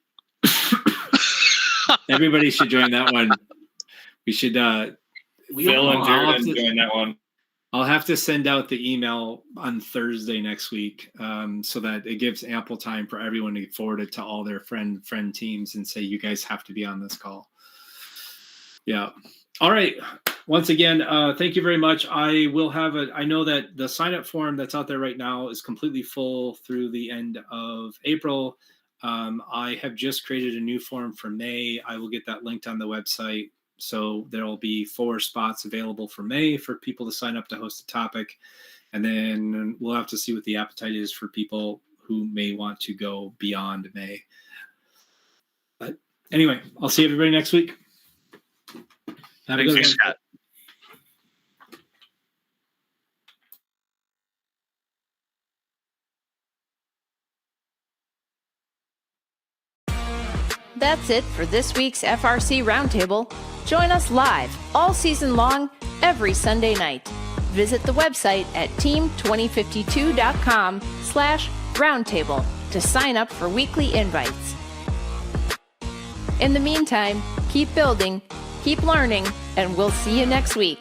Everybody should join that one. We should Phil and Jared join that one. I'll have to send out the email on Thursday next week so that it gives ample time for everyone to forward it to all their friend teams and say, you guys have to be on this call. Yeah. All right. Once again, thank you very much. I know that the sign up form that's out there right now is completely full through the end of April. I have just created a new form for May. I will get that linked on the website. So there will be 4 spots available for May for people to sign up to host a topic. And then we'll have to see what the appetite is for people who may want to go beyond May. But anyway, I'll see everybody next week. Have a good one. Scott. That's it for this week's FRC Roundtable. Join us live all season long, every Sunday night. Visit the website at team2052.com/roundtable to sign up for weekly invites. In the meantime, keep building, keep learning, and we'll see you next week.